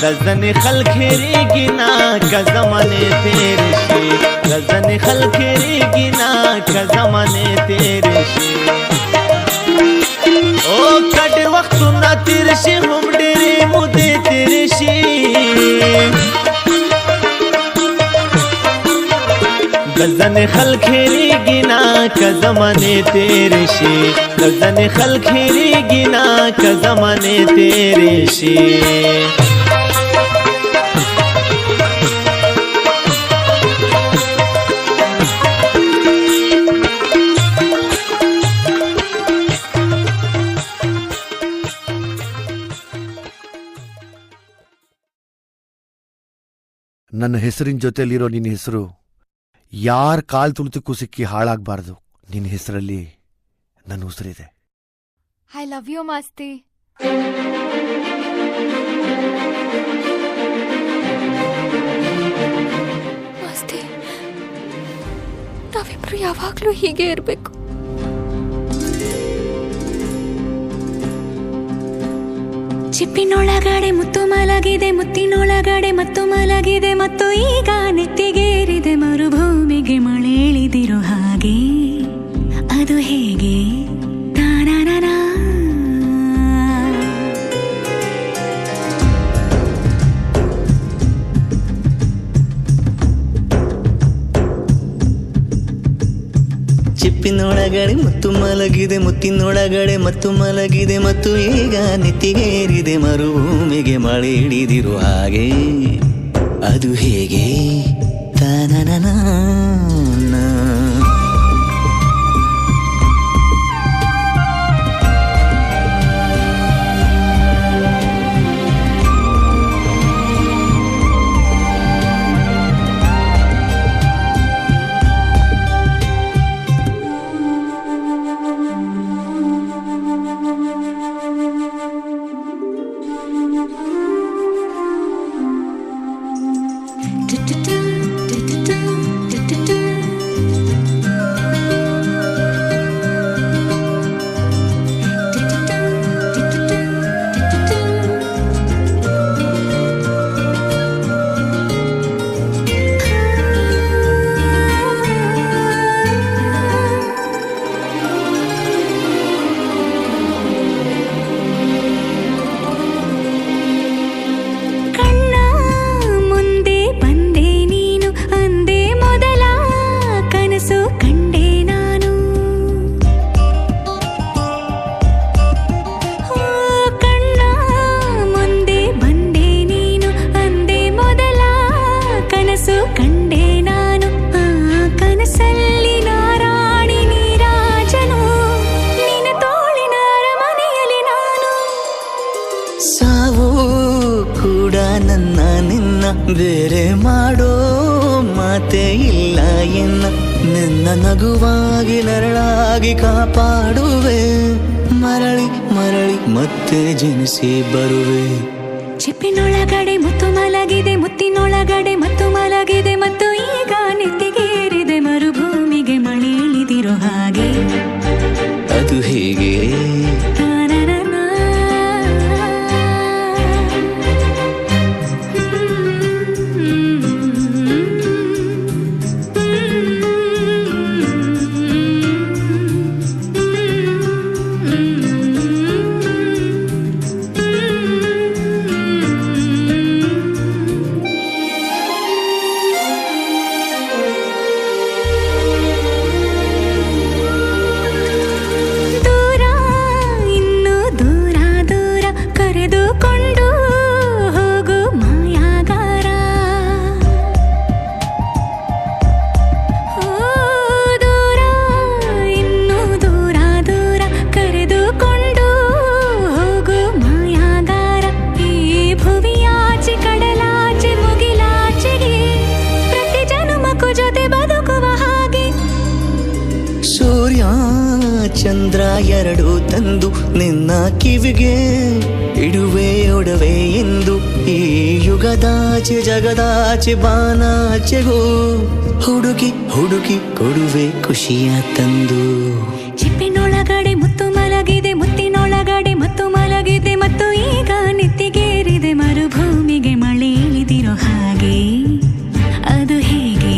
gudgeon खल खेरी गिना का ज़माने तेरे शे गज़न खल खेरी गिना का ज़माने तेरे शे ओ कट वक्त ना तेरे शे हम डेरे मुदे तेरे शे गज़न खल खेरी गिना का ज़माने तेरे शे गज़न खल खेरी गिना का ज़माने तेरे शे ನನ್ನ ಹೆಸರಿನ ಜೊತೆಲಿರೋ ನಿನ್ನ ಹೆಸರು ಯಾರ ಕಾಲ್ ತುಳಿತಕ್ಕೂ ಸಿಕ್ಕಿ ಹಾಳಾಗಬಾರ್ದು. ನಿನ್ನ ಹೆಸರಲ್ಲಿ ನನ್ನ ಉಸಿರಿದೆ. I love you Masti. Masti, ನಾವಿಬ್ರು ಯಾವಾಗ್ಲೂ ಹೀಗೆ ಇರಬೇಕು. ಚಿಪ್ಪಿನೊಳಗಡೆ ಮುತ್ತು ಮಲಗಿದೆ, ಮುತ್ತಿನೊಳಗಡೆ ಮತ್ತು ಮಲಗಿದೆ, ಮತ್ತು ಈಗ ನೆತ್ತಿಗೇರಿದೆ ಮರುಭೂಮಿಗೆ ಮಳೆ ಇಳಿದಿರೋ ಹಾಗೆ. ಅದು ಹೇಗೆ ತಾನಾನಾ ಚಿಪ್ಪಿನೊಳಗಡೆ ಮುತ್ತು ಮಲಗಿದೆ, ಮುತ್ತಿನೊಳಗಡೆ ಮತ್ತು ಮಲಗಿದೆ, ಮತ್ತು ಈಗ ನೆತ್ತಿಗೇರಿದೆ ಮರುಭೂಮಿಗೆ ಮಳೆ ಹಿಡಿದಿರೋ ಹಾಗೆ. ಅದು ಹೇಗೆ ತಾನನನ ಬೇರೆ ಮಾಡೋ ಮಾತೆ ಇಲ್ಲ ಎನ್ನ. ನಿನ್ನ ನಗುವಾಗಿ ನರಳಾಗಿ ಕಾಪಾಡುವೆ, ಮರಳಿ ಮರಳಿ ಮತ್ತೆ ಜನಿಸಿ ಬರುವೆ. ಚಿಪ್ಪಿನೊಳಗಡೆ ಮುತ್ತು ಮಲಗಿದೆ, ಮುತ್ತಿನೊಳಗಡೆ ಮತ್ತು ಮಲಗಿದೆ, ಮತ್ತು ಈಗ ನೆತ್ತಿಗೇರಿದೆ ಮರುಭೂಮಿಗೆ ಮಳೆ ಇಳಿದಿರೋ ಹಾಗೆ. ಅದು ಹೇಗೆ ದೂರ ಚಂದ್ರ ಎರಡು ತಂದು ನಿನ್ನ ಕಿವಿಗೆ ಇಡುವೆ ಒಡವೆ ಎಂದು ಈ ಯುಗದಾಚೆ ಜಗದಾಚೆ ಬಾನಾಚೆಗೂ ಹುಡುಕಿ ಹುಡುಕಿ ಕೊಡುವೆ ಖುಷಿಯ ತಂದು. ಚಿಪ್ಪಿನೊಳಗಡೆ ಮುತ್ತು ಮಲಗಿದೆ, ಮುತ್ತಿನೊಳಗಡೆ ಮತ್ತು ಮಲಗಿದೆ, ಮತ್ತು ಈಗ ನೆತ್ತಿಗೇರಿದೆ ಮರುಭೂಮಿಗೆ ಮಳೆ ಇಳಿದಿರೋ ಹಾಗೆ. ಅದು ಹೇಗೆ?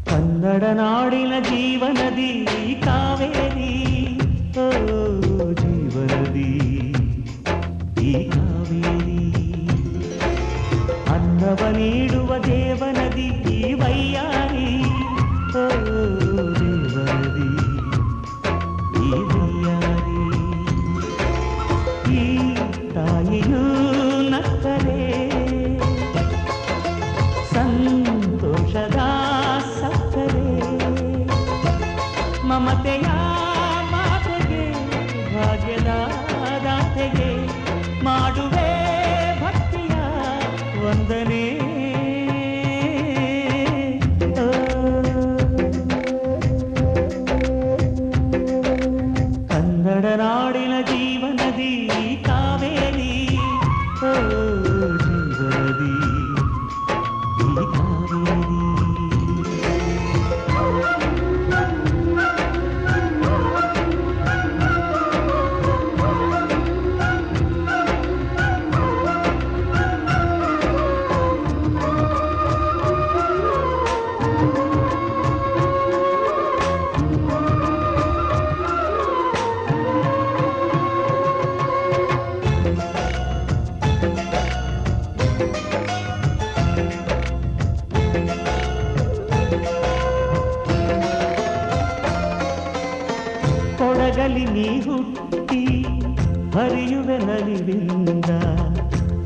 ಕನ್ನಡ ನಾಡಿನ ಜೀವನದಿ ಕಾವೇರಿ, ಓ ಜೀವನದಿ ಈ ಕಾವೇರಿ. ಅನ್ನವ ನೀಡುವ ದೇವನದಿ ಈ ವೈಯಾರಿ, ಓ ದೇವನದಿ ಈ ವೈಯಾರಿ. ಈ ತಾಯಿಯೂ ನಕ್ಕರೆ ಸಂತೋಷದ ಮಮತೆಯ ಮಾತೆಗೆ ಭಾಗ್ಯದ ದಾತೆಗೆ ಮಾಡುವೆ ಭಕ್ತಿಯ ವಂದನೆ. ಕನ್ನಡ ನಾಡಿನ ಜೀವನದಿ ಕಾವೇರಿ, ಓ ಜೀವನದಿ ಈ ಕಾವೇರಿ. ಕೊಡಗಲಿ ನೀ ಹುಟ್ಟಿ ಹರಿಯುವೆ ನಲಿವಿಂದ,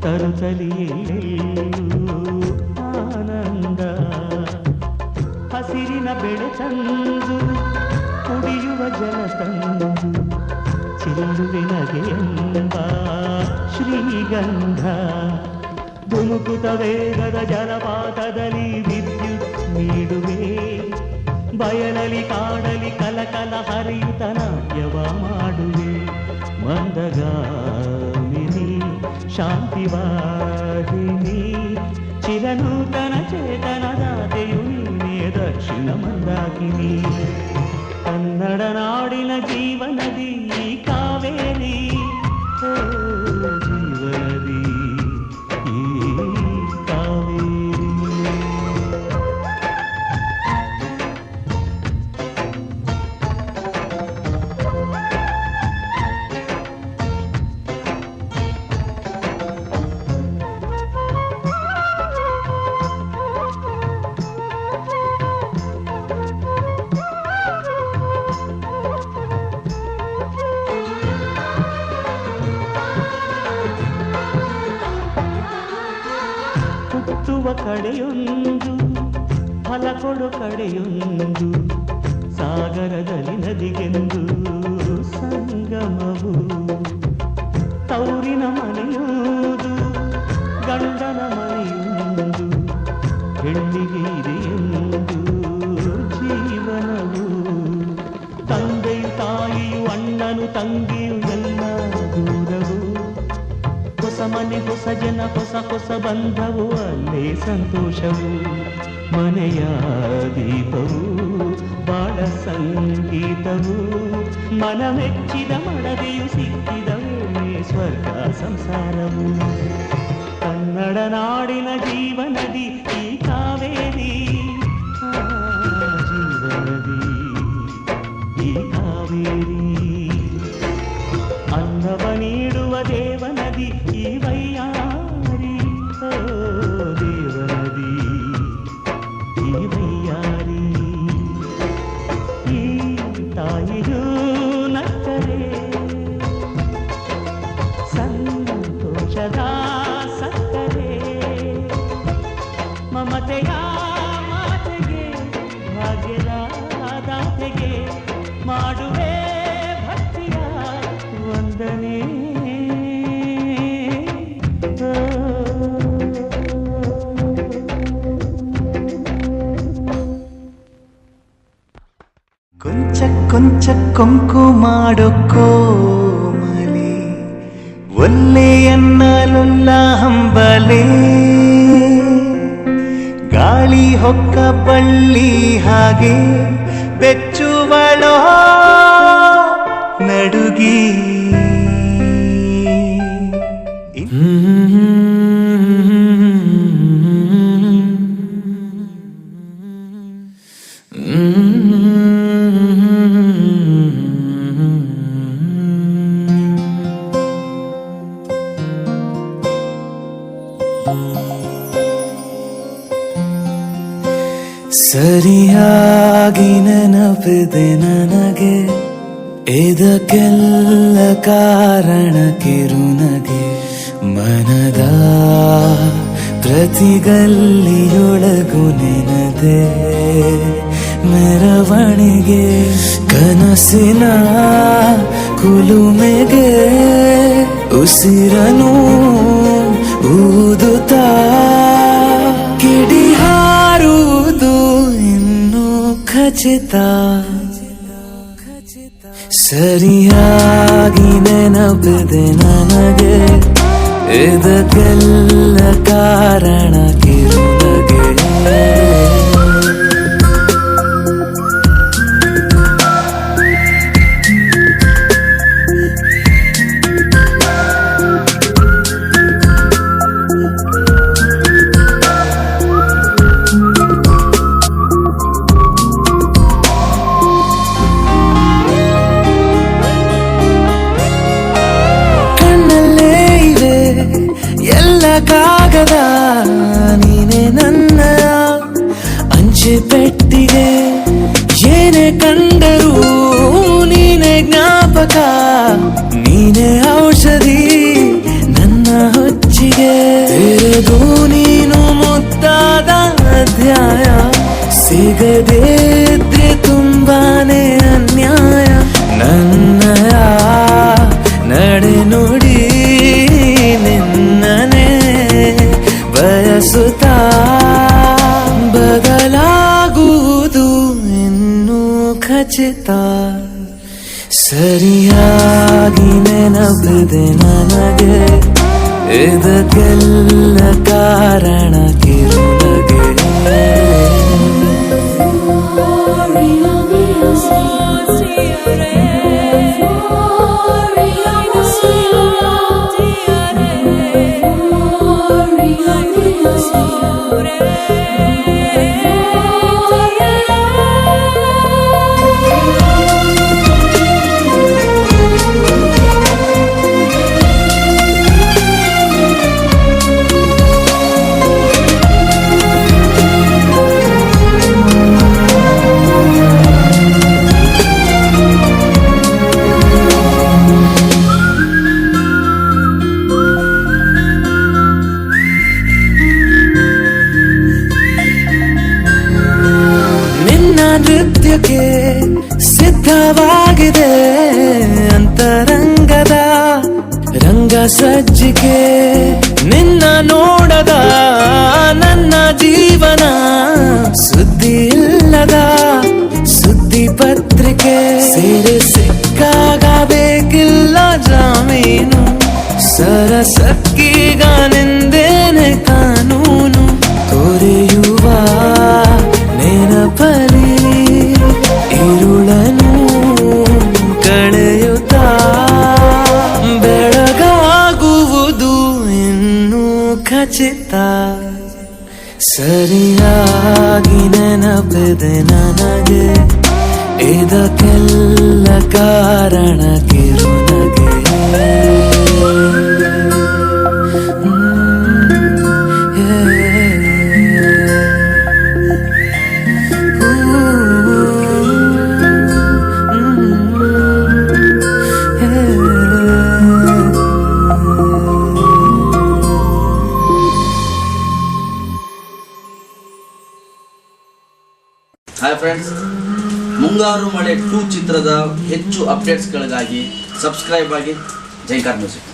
ತರುತ್ತಲಿಯೆಲ್ಲೆಲ್ಲೂ ಆನಂದ. ಹಸಿರಿನ ಬೆಳೆ ತಂದು ಕುಡಿಯುವ ಜಲ ತಂದು ಚೆಲ್ಲುವೆ ಎಂಬ ಶ್ರೀಗಂಧ. ಧುಮುಕುತ ವೇಗದ ಜಲಪಾತದಲ್ಲಿ ವಿದ್ಯುತ್ ನೀಡುವೆ, ಬಯಲಲಿ ಕಾಡಲಿ ಕಲಕಲ ಹರಿಯುತ್ತ ನಾಟ್ಯವ ಮಾಡುವೆ. ಮಂದಗಾಮಿನಿ ಶಾಂತಿವಾಹಿನಿ ಚಿರನೂತನ ಚೇತನದಾತೆಯು ನೀನೇ ದಕ್ಷಿಣ ಮಂದಾಕಿನಿ. ಕನ್ನಡ ನಾಡಿನ ಜೀವನದಿ ಕಾವೇರಿ, ಓ ಜೀವನದಿ ಈ ಕಾವೇರಿ. ಹುಟ್ಟುವ ಕಡೆಯೊಂದು ಫಲ ಕೊಡು ಕಡೆಯೊಂದು, ಸಾಗರದಲ್ಲಿ ನದಿಗೆಂದು ಸಂಗಮವು. ತೌರಿನ ಮನೆಯುವುದು ಗಂಡನ ಮನೆಯೊಂದು, ಹೆಣ್ಣಿಗೆ ಇದೆಯೊಂದು ಜೀವನವು. ತಂದೆಯು ತಾಯಿಯು ಅಣ್ಣನು ತಂಗಿಯು ಎಲ್ಲ ದೂರವು. ಹೊಸ ಮನೆ ಮನೆ ಹೊಸ ಜನ ಹೊಸ ಹೊಸ ಬಂಧವು ಅಲ್ಲೇ ಸಂತೋಷವು ಮನೆಯ ದೀಪವು ಬಾಳ ಸಂಗೀತವು ಮನ ಮೆಚ್ಚಿದ ಮಡದೆಯು ಸಿಕ್ಕಿದವೇ ಸ್ವರ್ಗ ಸಂಸಾರವು ಕನ್ನಡ ನಾಡಿನ ಜೀವನದಿ ಈ ಕಾವೇರಿ ಜೀವನದಿ ಈ ಕಾವೇರಿ ಅನ್ನವ ನೀಡುವ ದೇವನದಿ ಈ ವೈಯಾರಿ ದೇವನದಿ ಈ ವೈಯಾರಿ ಈ ತಾಯಿಯೂ ನಕ್ಕರೆ ಸಂತೋಷದ ಸಕ್ಕರೆ ಮಮತೆಯ ಮಾತೆಗೆ ಭಾಗ್ಯದ ದಾತೆಗೆ ಮಾಡುವೆ ಭಕ್ತಿಯ ವಂದನೆ ಕೊಂಚ ಕೊಂಚ ಕೊಂಕು ಮಾಡೋ ಕೋಮಲೆ ಒಲ್ಲೆಯನ್ನಲುಲ್ಲ ಹಂಬಲೆ ಗಾಳಿ ಹೊಕ್ಕ ಬಳ್ಳಿ ಹಾಗೆ ಬೆಚ್ಚುವಳೋ ನಡುಗಿ ಸರಿಯಾಗಿ ನೆನಪಿದೆ ನನಗೆ ಇದಕ್ಕೆಲ್ಲ ಕಾರಣ ಕಿರುನಗೆ ಮನದ ಪ್ರತಿಗಲ್ಲಿಯೊಳಗು ನೆನದೆ ಮೆರವಣಿಗೆ ಕನಸಿನ ಕುಲುಮೆಗೆ ಉಸಿರನು ಊದುತ್ತಾ ಕಿಡಿಹಾರುವುದು ಇನ್ನು ಖಚಿತ ಸರಿಯಾಗಿ ನೆನಪಿದೆ ನನಗೆ ಇದಕ್ಕೆಲ್ಲ ಕಾರಣ ಕಿರುನಗೆ ಕಾಗದ ನೀನೆ ನನ್ನ ಅಂಚೆ ಪೆಟ್ಟಿಗೆ ಏನೇ ಕಂಡರೂ ನೀನೆ ಜ್ಞಾಪಕ ನೀನೆ ಔಷಧಿ ನನ್ನ ಹೊಚ್ಚಿಗೆ ತೆರೆದು ನೀನು ಮುದ್ದಾದ ಅಧ್ಯಾಯ ಸಿಗದೇ ಇದ್ರೆ ತುಂಬಾನೇ ಅನ್ಯಾಯ ನನ್ನಯ ನಡೆ ನುಡಿ ನಿನ್ನನೆ ಬಯಸುತ್ತಾ ಬದಲಾಗುವುದು ಇನ್ನೂ ಖಚಿತ ಸರಿಯಾಗಿ ನೆನಪಿದೆ ನನಗೆ ಇದಕ್ಕೆಲ್ಲ ಕಾರಣ ಕಿರುನಗೆ ನೃತ್ಯಕ್ಕೆ ಸಿದ್ಧವಾಗಿದೆ ಅಂತರಂಗದ ರಂಗ ಸಜ್ಜಿಕೆ ನಿನ್ನ ನೋಡದ ನನ್ನ ಜೀವನ ಸುದ್ದಿ ಇಲ್ಲದ ಸುದ್ದಿ ಪತ್ರಿಕೆ ಸೇರಿ ಸಿಕ್ಕಾಗ ಬೇಕಿಲ್ಲ ಜಾಮೀನು ಸರಸಕ್ಕೀಗ ನಿನಗಾಗಿ ನೆನಪಿದೆ ನನಗೆ ಇದಕ್ಕೆಲ್ಲ ಕಾರಣ ಕಿರುನಗೆ ಹಾಯ್ ಫ್ರೆಂಡ್ಸ್, ಮುಂಗಾರು ಮಳೆ 2 ಚಿತ್ರದ ಹೆಚ್ಚು ಅಪ್ಡೇಟ್ಸ್ಗಳಿಗಾಗಿ ಸಬ್ಸ್ಕ್ರೈಬ್ ಆಗಿ ಜೈಕಾರ್ ಮ್ಯೂಸಿಕ್.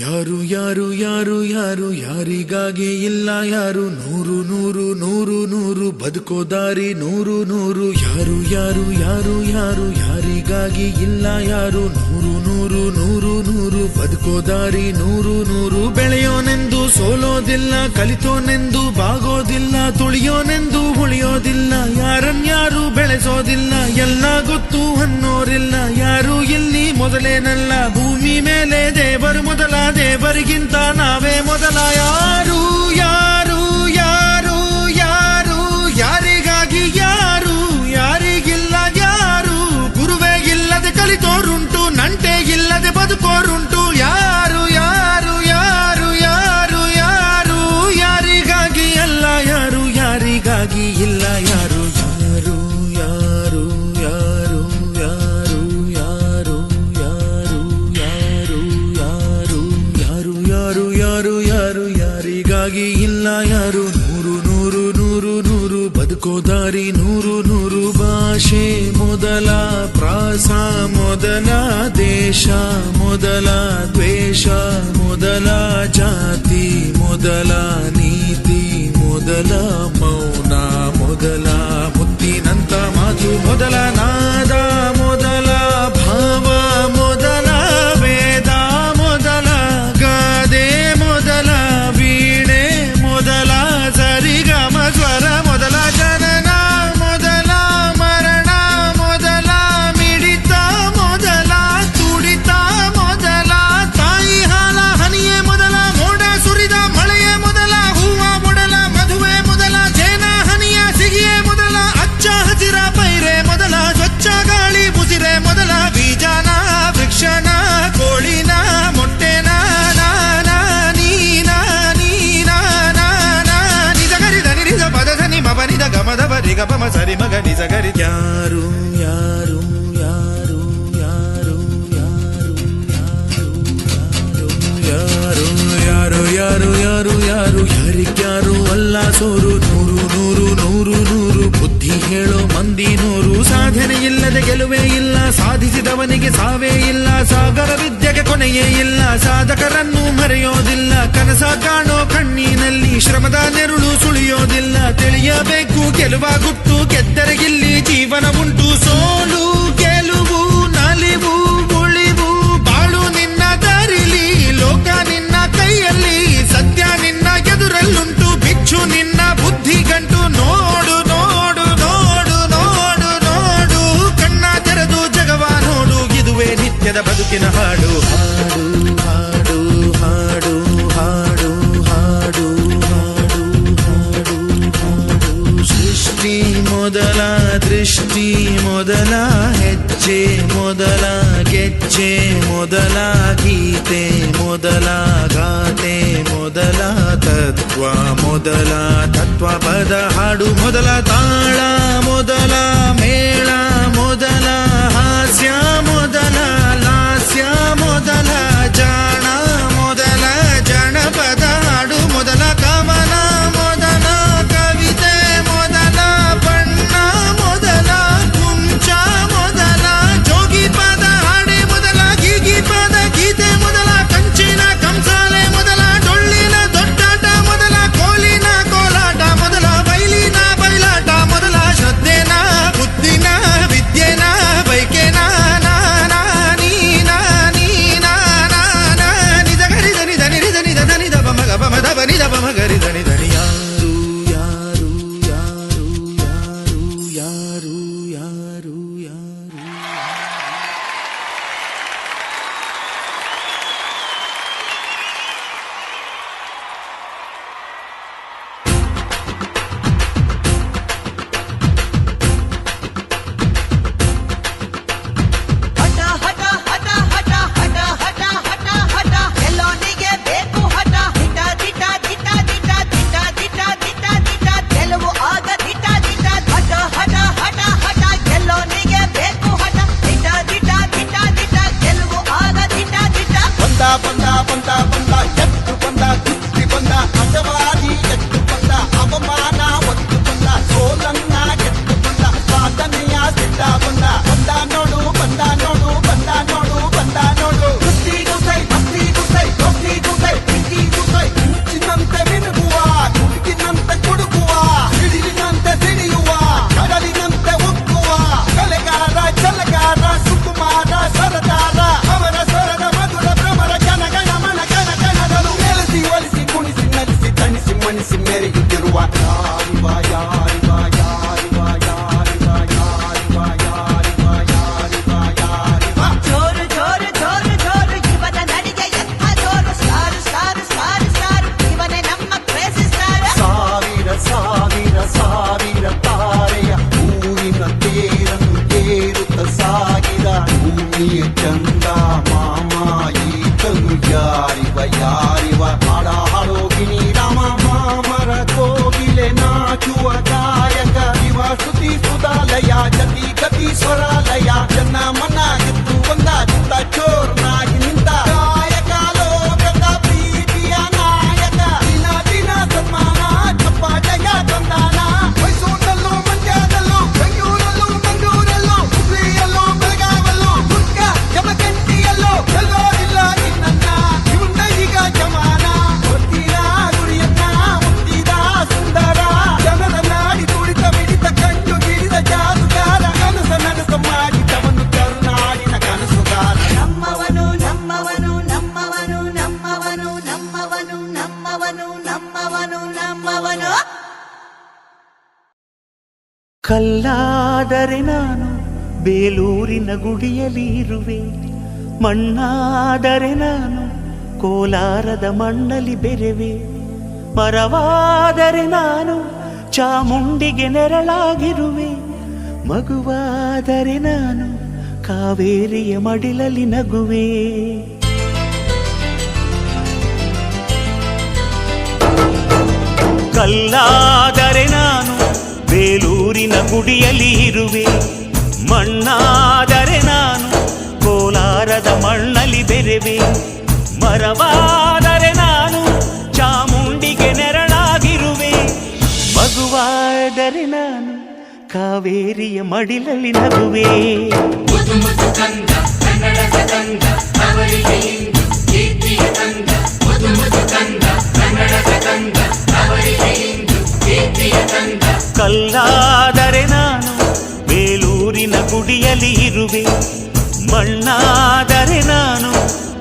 ಯಾರು ಯಾರು ಯಾರು ಯಾರು ಯಾರಿಗಾಗಿ ಇಲ್ಲ ಯಾರು ನೂರು ನೂರು ನೂರು ನೂರು ಬದುಕೋ ದಾರಿ ನೂರು ನೂರು ಯಾರು ಯಾರು ಯಾರು ಯಾರು ಯಾರಿಗಾಗಿ ಇಲ್ಲ ಯಾರು ನೂರು ನೂರು ನೂರು ನೂರು ಬದುಕೋ ದಾರಿ ನೂರು ನೂರು ಬೆಳೆಯೋನೆಂದು ಸೋಲೋದಿಲ್ಲ ಕಲಿತೋನೆಂದು ಬಾಗೋದಿಲ್ಲ ತುಳಿಯೋನೆಂದು ಉಳಿಯೋದಿಲ್ಲ ಯಾರನ್ಯಾರು ಬೆಳೆಸೋದಿಲ್ಲ ಎಲ್ಲ ಗೊತ್ತು ಅನ್ನೋರಿಲ್ಲ ಯಾರು ಇಲ್ಲಿ ಮೊದಲೇನಲ್ಲ ಭೂಮಿ ಮೇಲೆ ದೇವರು ಮೊದಲ ದೇವರಿಗಿಂತ ನಾವೇ ಮೊದಲ ಯಾರು ಯಾರು ಯಾರು ಯಾರು ಯಾರಿಗಾಗಿ ಯಾರು ಯಾರಿಗಿಲ್ಲ ಯಾರು ಗುರುವೇ ಇಲ್ಲದೆ ಕಲಿತೋರುಂಟು ನಂಟೆ ಇಲ್ಲದೆ ಬದುಕೋರುಂಟು ಯಾರು ಯಾರು ಯಾರು ಯಾರು ಯಾರು ಯಾರಿಗಾಗಿ ಅಲ್ಲ ಯಾರು ಯಾರಿಗಾಗಿ ಇಲ್ಲ ಯಾರು ಯಾರು ಯಾರು ಯಾರು ಯಾರು ಯಾರು ಯಾರು ಯಾರು ಯಾರು ಯಾರು ಯಾರು ಯಾರು ಯಾರಿಗಾಗಿ ಇಲ್ಲ ಯಾರು ನೂರು ನೂರು ನೂರು ನೂರು ಬದುಕೋ ದಾರಿ ನೂರು ನೂರು ಭಾಷೆ ಮೊದಲ ಪ್ರಾಸ ಮೊದಲ ದೇಶ ಮೊದಲ ದ್ವೇಷ ಮೊದಲ ಜಾತಿ ಮೊದಲ ನೀತಿ ಮೊದಲ ಮೌನ ಮೊದಲ ಮುತ್ತಿನಂತ ಮಾತು ಮೊದಲ ನಾದ ಮೊದಲ ಭಾವ ಮೊದಲ ವೇದ ಮೊದಲ ಗಾದೆ ಮೊದಲ ವೀಣೆ ಮೊದಲ ಸರಿಗಮ ಸ್ವರ ಮೊದಲ ಜನನ ಮೊದಲ ಮರಣ ಮೊದಲ ಮಿಡಿತ ಮೊದಲ ತುಡಿತ ಮೊದಲ ತಾಯಿ ಹಾಲ ಹನಿಯೇ ಮೊದಲ ಮೋಡ ಸುರಿದ ಮಳೆಯೇ ಮೊದಲ ಹೂವ ಮೊದಲ ಮದುವೆ ಮೊದಲ ಜೇನ ಹನಿಯ ಸಿಗಿಯೇ ಮೊದಲ ಅಚ್ಚ ಹಸಿರ ಪೈರೆ ಮೊದಲ ಸ್ವಚ್ಛ ಗಾಳಿ ಬುಸಿರೆ ಮೊದಲ ಬೀಜನ ವೃಕ್ಷನ ಕೋಳಿನ ಮೊಟ್ಟೆನ ನಿಜ ಪದ ನಿ ಮನಿದ ಗಮದ ಬರಿ ಗಮ ಸರಿ ಮಗ ನಿಜ ಗರಿ ಯಾರು ಯಾರು ಯಾರು ಯಾರು ಯಾರು ಯಾರು ಯಾರು ಯಾರು ಯಾರು ಯಾರಿಗ್ಯಾರು ಅಲ್ಲ ಸೋರು ನೂರು ನೂರು ನೂರು ನೂರು ಬುದ್ಧಿ ಹೇಳೋ ಮಂದಿ ನೂರು ಸಾಧನೆ ಇಲ್ಲದೆ ಗೆಲುವೇ ಇಲ್ಲ ಸಾಧಿಸಿದವನಿಗೆ ಸಾವೇ ಇಲ್ಲ ಸಾಗರ ವಿದ್ಯೆಗೆ ಕೊನೆಯೇ ಇಲ್ಲ ಸಾಧಕರನ್ನು ಮರೆಯೋದಿಲ್ಲ ಕನಸ ಕಾಣೋ ಕಣ್ಣಿನಲ್ಲಿ ಶ್ರಮದ ನೆರುಳು ಸುಳಿಯೋದಿಲ್ಲ ತಿಳಿಯಬೇಕು ಗೆಲುವ ಗುಟ್ಟು ಗೆದ್ದರೆ ಇಲ್ಲಿ ಜೀವನ ಉಂಟು ಸೋಲು ಗೆಲುವು ನಲಿವು ಉಳಿವು ಬಾಳು ನಿನ್ನ ದಾರಿಲಿ ಲೋಕ ನಿನ್ನ ಕೈಯಲ್ಲಿ ಸತ್ಯ ನಿನ್ನ ಎದುರಲ್ಲುಂಟು ಬಿಚ್ಚು ನಿನ್ನ ಬುದ್ಧಿ ಗಂಟು ನೋಡು ನೋಡು ನೋಡು ನೋಡು ನೋಡು ಕಣ್ಣ ತೆರೆದು ಜಗವ ನೋಡು ಇದುವೇ ನಿತ್ಯದ ಬದುಕಿನ ಹಾಡು ಹಾಡು ಹಾಡು ಹಾಡು ಹಾಡು ಹಾಡು ಹಾಡು ಹಾಡು ಸೃಷ್ಟಿ ಮೊದಲ ದೃಷ್ಟಿ ಮೊದಲ ಹೆಜ್ಜೆ ಮೊದಲ ಗೆಜ್ಜೆ ಮೊದಲ ಗೀತೆ ಮೊದಲ ಗಾತೆ ಮೊದಲ ತತ್ವ ಮೊದಲ ತತ್ವ ಪದ ಹಾಡು ಮೊದಲ ತಾಳ ಮೊದಲ ಮೇಳ ಮೊದಲ ಹಾಸ್ಯ ಮೊದಲ ಲಾಸ್ಯ ಮೊದಲ ಜಾಣ ಮೊದಲ ಜನಪದ ಹಾಡು ಮೊದಲ ಕವನ ಮೊದಲ ಕವಿತೆ ಮೊದಲ ಬಣ್ಣ ಮೊದಲ ಕುಂಚ ಮೊದಲ ಜೋಗಿ ಪದ ಹಾಡೆ ಮೊದಲ ಗೀಗಿ ಪದ ಗೀತೆ ಮೊದಲ ಕಂಚಿನ ಕಂಸಾಲೆ ಮೊದಲ ಡೊಳ್ಳಿನ ದೊಡ್ಡಾಟ ಮೊದಲ ಕೋಲಿನ ಕೋಲಾಟ ಮೊದಲ ಬೈಲಿನ ಬಯಲಾಟ ಮೊದಲ ಕಾಯುವ ಹಾಡ ಹಾಡೋಗಿನಿ ರಾಮ ಮಾಮರ ಕೋಗಿಲೆ ನಾಚುವ ಗಾಯಕ ಇವ ಸ್ತುತಿ ಸುಧಾಲಯ ಜತಿ ಗತಿ ಸ್ವರಾಲಯ ಜನ ಮನ ಗೆದ್ದು ಒಂದ ಚಿತ್ತ ಚೋರ್ನಾಗಿ ನಿಂತ ಗಾಯಕ ಲೋಕದ ಪ್ರೀತಿಯ ನಾಯಕ ದಿನ ದಿನ ಸನ್ಮಾನ ಚಪ್ಪ ಜಯ ತಂದಾನ ಮೈಸೂರಲ್ಲೂ ಮಂಡ್ಯದಲ್ಲೂ ಬೆಂಗಳೂರಲ್ಲೂ ಮಂಗಳೂರಲ್ಲೂ ಹುಬ್ಳಿಯಲ್ಲೂ ಬೆಳಗಾವಲ್ಲೂ ದುರ್ಗ ಜಮಖಂಡಿಯಲ್ಲೂ ಎಲ್ಲೋ ಇಲ್ಲ ನಿನ್ನ ಇವನ್ನ ಈಗ ಜಮಾನ ಗೊತ್ತಿರ ಗುರಿಯನ್ನ ಮುತ್ತಿದ ಸುಂದರ ಜನರ ನಾಡಿ ತುಡಿತ ಮಿಡಿತ ಕಂಡು ಗಿಡಿದ ಜಾದುಗಾರ ಕನಸ ನನಸ ಮಾಡಿದವನು ಕರುನಾಡಿನ ಕನಸುಗಾರ ನಮ್ಮವನು ನಮ್ಮವನು ನಮ್ಮವನು ನಮ್ಮವನು ನಮ್ಮವನು ನಮ್ಮವನು ನಮ್ಮವನು ನಮ್ಮವನು ಕಲ್ಲಾದರೆ ನಾನು ಬೇಲೂರಿನ ಗುಡಿಯಲ್ಲಿ ಇರುವೆ, ಮಣ್ಣಾದರೆ ನಾನು ಕೋಲಾರದ ಮಣ್ಣಲ್ಲಿ ಬೆರೆವೆ, ಮರವಾದರೆ ನಾನು ಚಾಮುಂಡಿಗೆ ನೆರಳಾಗಿರುವೆ, ಮಗುವಾದರೆ ನಾನು ಕಾವೇರಿಯ ಮಡಿಲಲ್ಲಿ ನಗುವೆ. ಕಲ್ಲಾದರೆ ನಾನು ಬೇಲೂರಿನ ಗುಡಿಯಲ್ಲಿ ಇರುವೆ, ಮಣ್ಣಾದರೆ ನಾನು ಕೋಲಾರದ ಮಣ್ಣಲ್ಲಿ ಬೆರೆವೆ, ಮರವಾದರೆ ನಾನು ಚಾಮುಂಡಿಗೆ ನೆರಳಾಗಿರುವೆ, ಮಗುವಾದರೆ ನಾನು ಕಾವೇರಿಯ ಮಡಿಲಲ್ಲಿ ನಗುವೆ. ಕಲ್ಲಾದರೆ ನಾನು ಬೇಲೂರಿನ ಗುಡಿಯಲ್ಲಿ ಇರುವೆ, ಮಣ್ಣಾದರೆ ನಾನು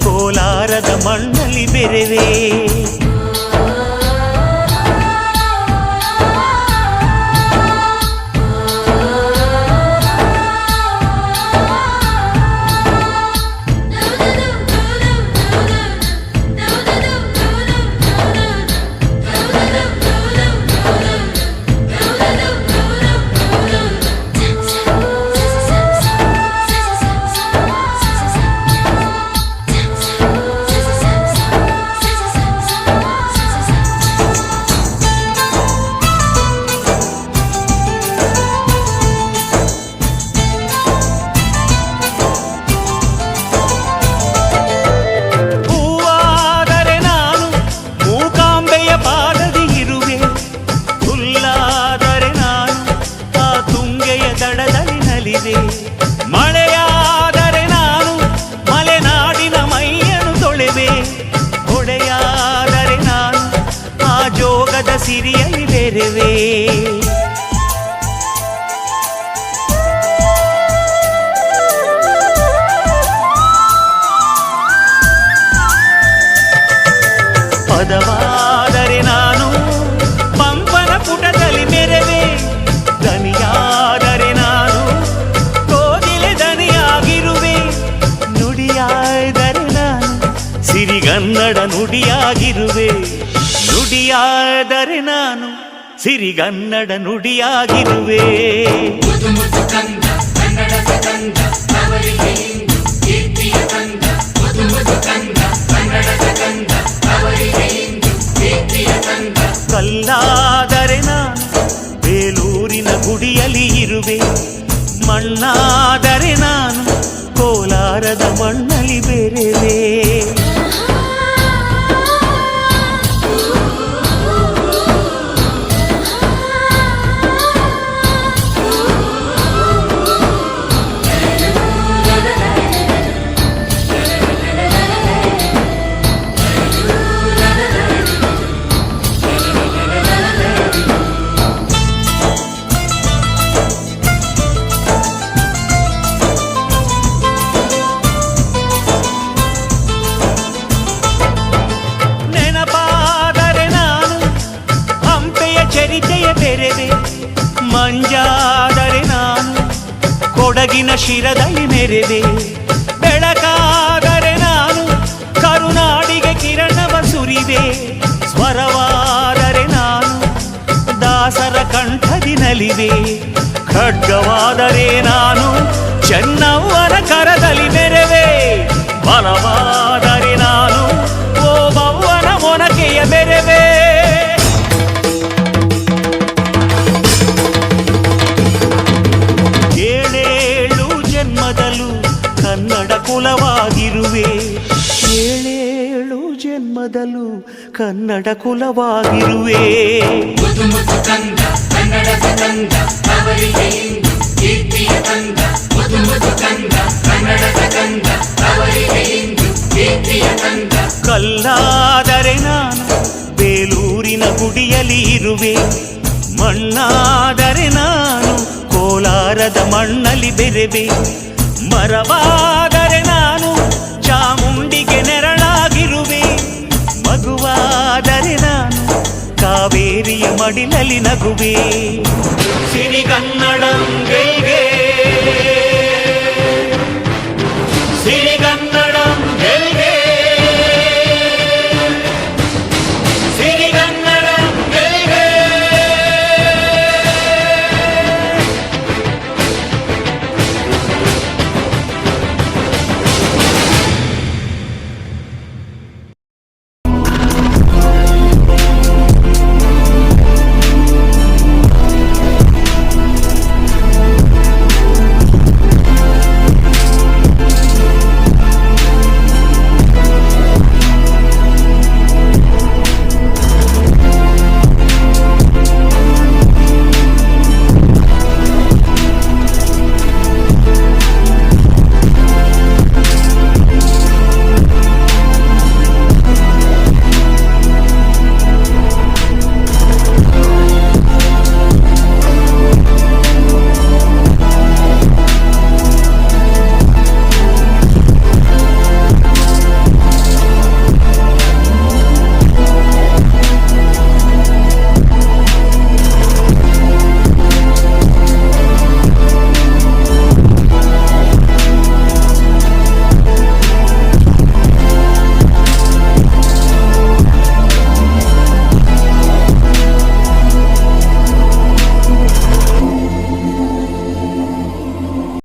ಕೋಲಾರದ ಮಣ್ಣಲ್ಲಿ ಬೆರೆವೆ. ಮಳೆಯಾದರೆ ನಾನು ಮಲೆನಾಡಿನ ಮೈಯನ್ನು ತೊಳೆವೆ, ಹೊಳೆಯಾದರೆ ನಾನು ಆ ಜೋಗದ ಸಿರಿಯಲ್ಲಿ ಬೆರೆವೆ. ಪದವಾದರೆ ನಾನು ಪಂಪನ ಪುಟದಲ್ಲಿ ಮೆರೆವೆ, ದನಿಯಾದರೆ ನಾನು ನುಡಿಯಾದರೆ ನಾನು ಸಿರಿಗನ್ನಡ ನುಡಿಯಾಗಿರುವೆ, ನುಡಿಯಾದರೆ ನಾನು ಸಿರಿಗನ್ನಡ ನುಡಿಯಾಗಿರುವೆ. ಕಲ್ಲಾದರೆ ನಾನು ಬೇಲೂರಿನ ಗುಡಿಯಲ್ಲಿ ಇರುವೆ, ಮಣ್ಣಾದರೆ ನಾನು ಕೋಲಾರದ ಮಣ್ಣಲ್ಲಿ ಬೆರೆವೆ. ಮಂಜಾದರೆ ನಾನು ಕೊಡಗಿನ ಶಿರದಲ್ಲಿ ಮೆರೆವೆ, ಬೆಳಕಾದರೆ ನಾನು ಕರುನಾಡಿಗೆ ಕಿರಣವ ಸುರಿವೆ, ಸ್ವರವಾದರೆ ನಾನು ದಾಸರ ಕಂಠದಿ ನಲಿವೆ, ಖಡ್ಗವಾದರೆ ನಾನು ಚೆನ್ನವ್ವನ ಕರದಲ್ಲಿ ಮೆರೆವೆ, ಬಲವಾದರೆ ನಾನು ಓ ಬವ್ವನ ಮೊನ ಕನ್ನಡ ಕುಲವಾಗಿರುವೆ. ಕಲ್ಲಾದರೆ ನಾನು ಬೇಲೂರಿನ ಗುಡಿಯಲ್ಲಿ ಇರುವೆ, ಮಣ್ಣಾದರೆ ನಾನು ಕೋಲಾರದ ಮಣ್ಣಲ್ಲಿ ಬೆರೆವೆ, ಮರವಾದರೆ ನಾನು ಚಾಮುಂಡಿಗೆ ನೆರಳಾಗಿರುವೆ, ಮಗುವಾದರೆ ನಾನು ಕಾವೇರಿಯ ಮಡಿಲಲ್ಲಿ ನಗುವೆ. ಸಿರಿಗನ್ನಡಂಗೆ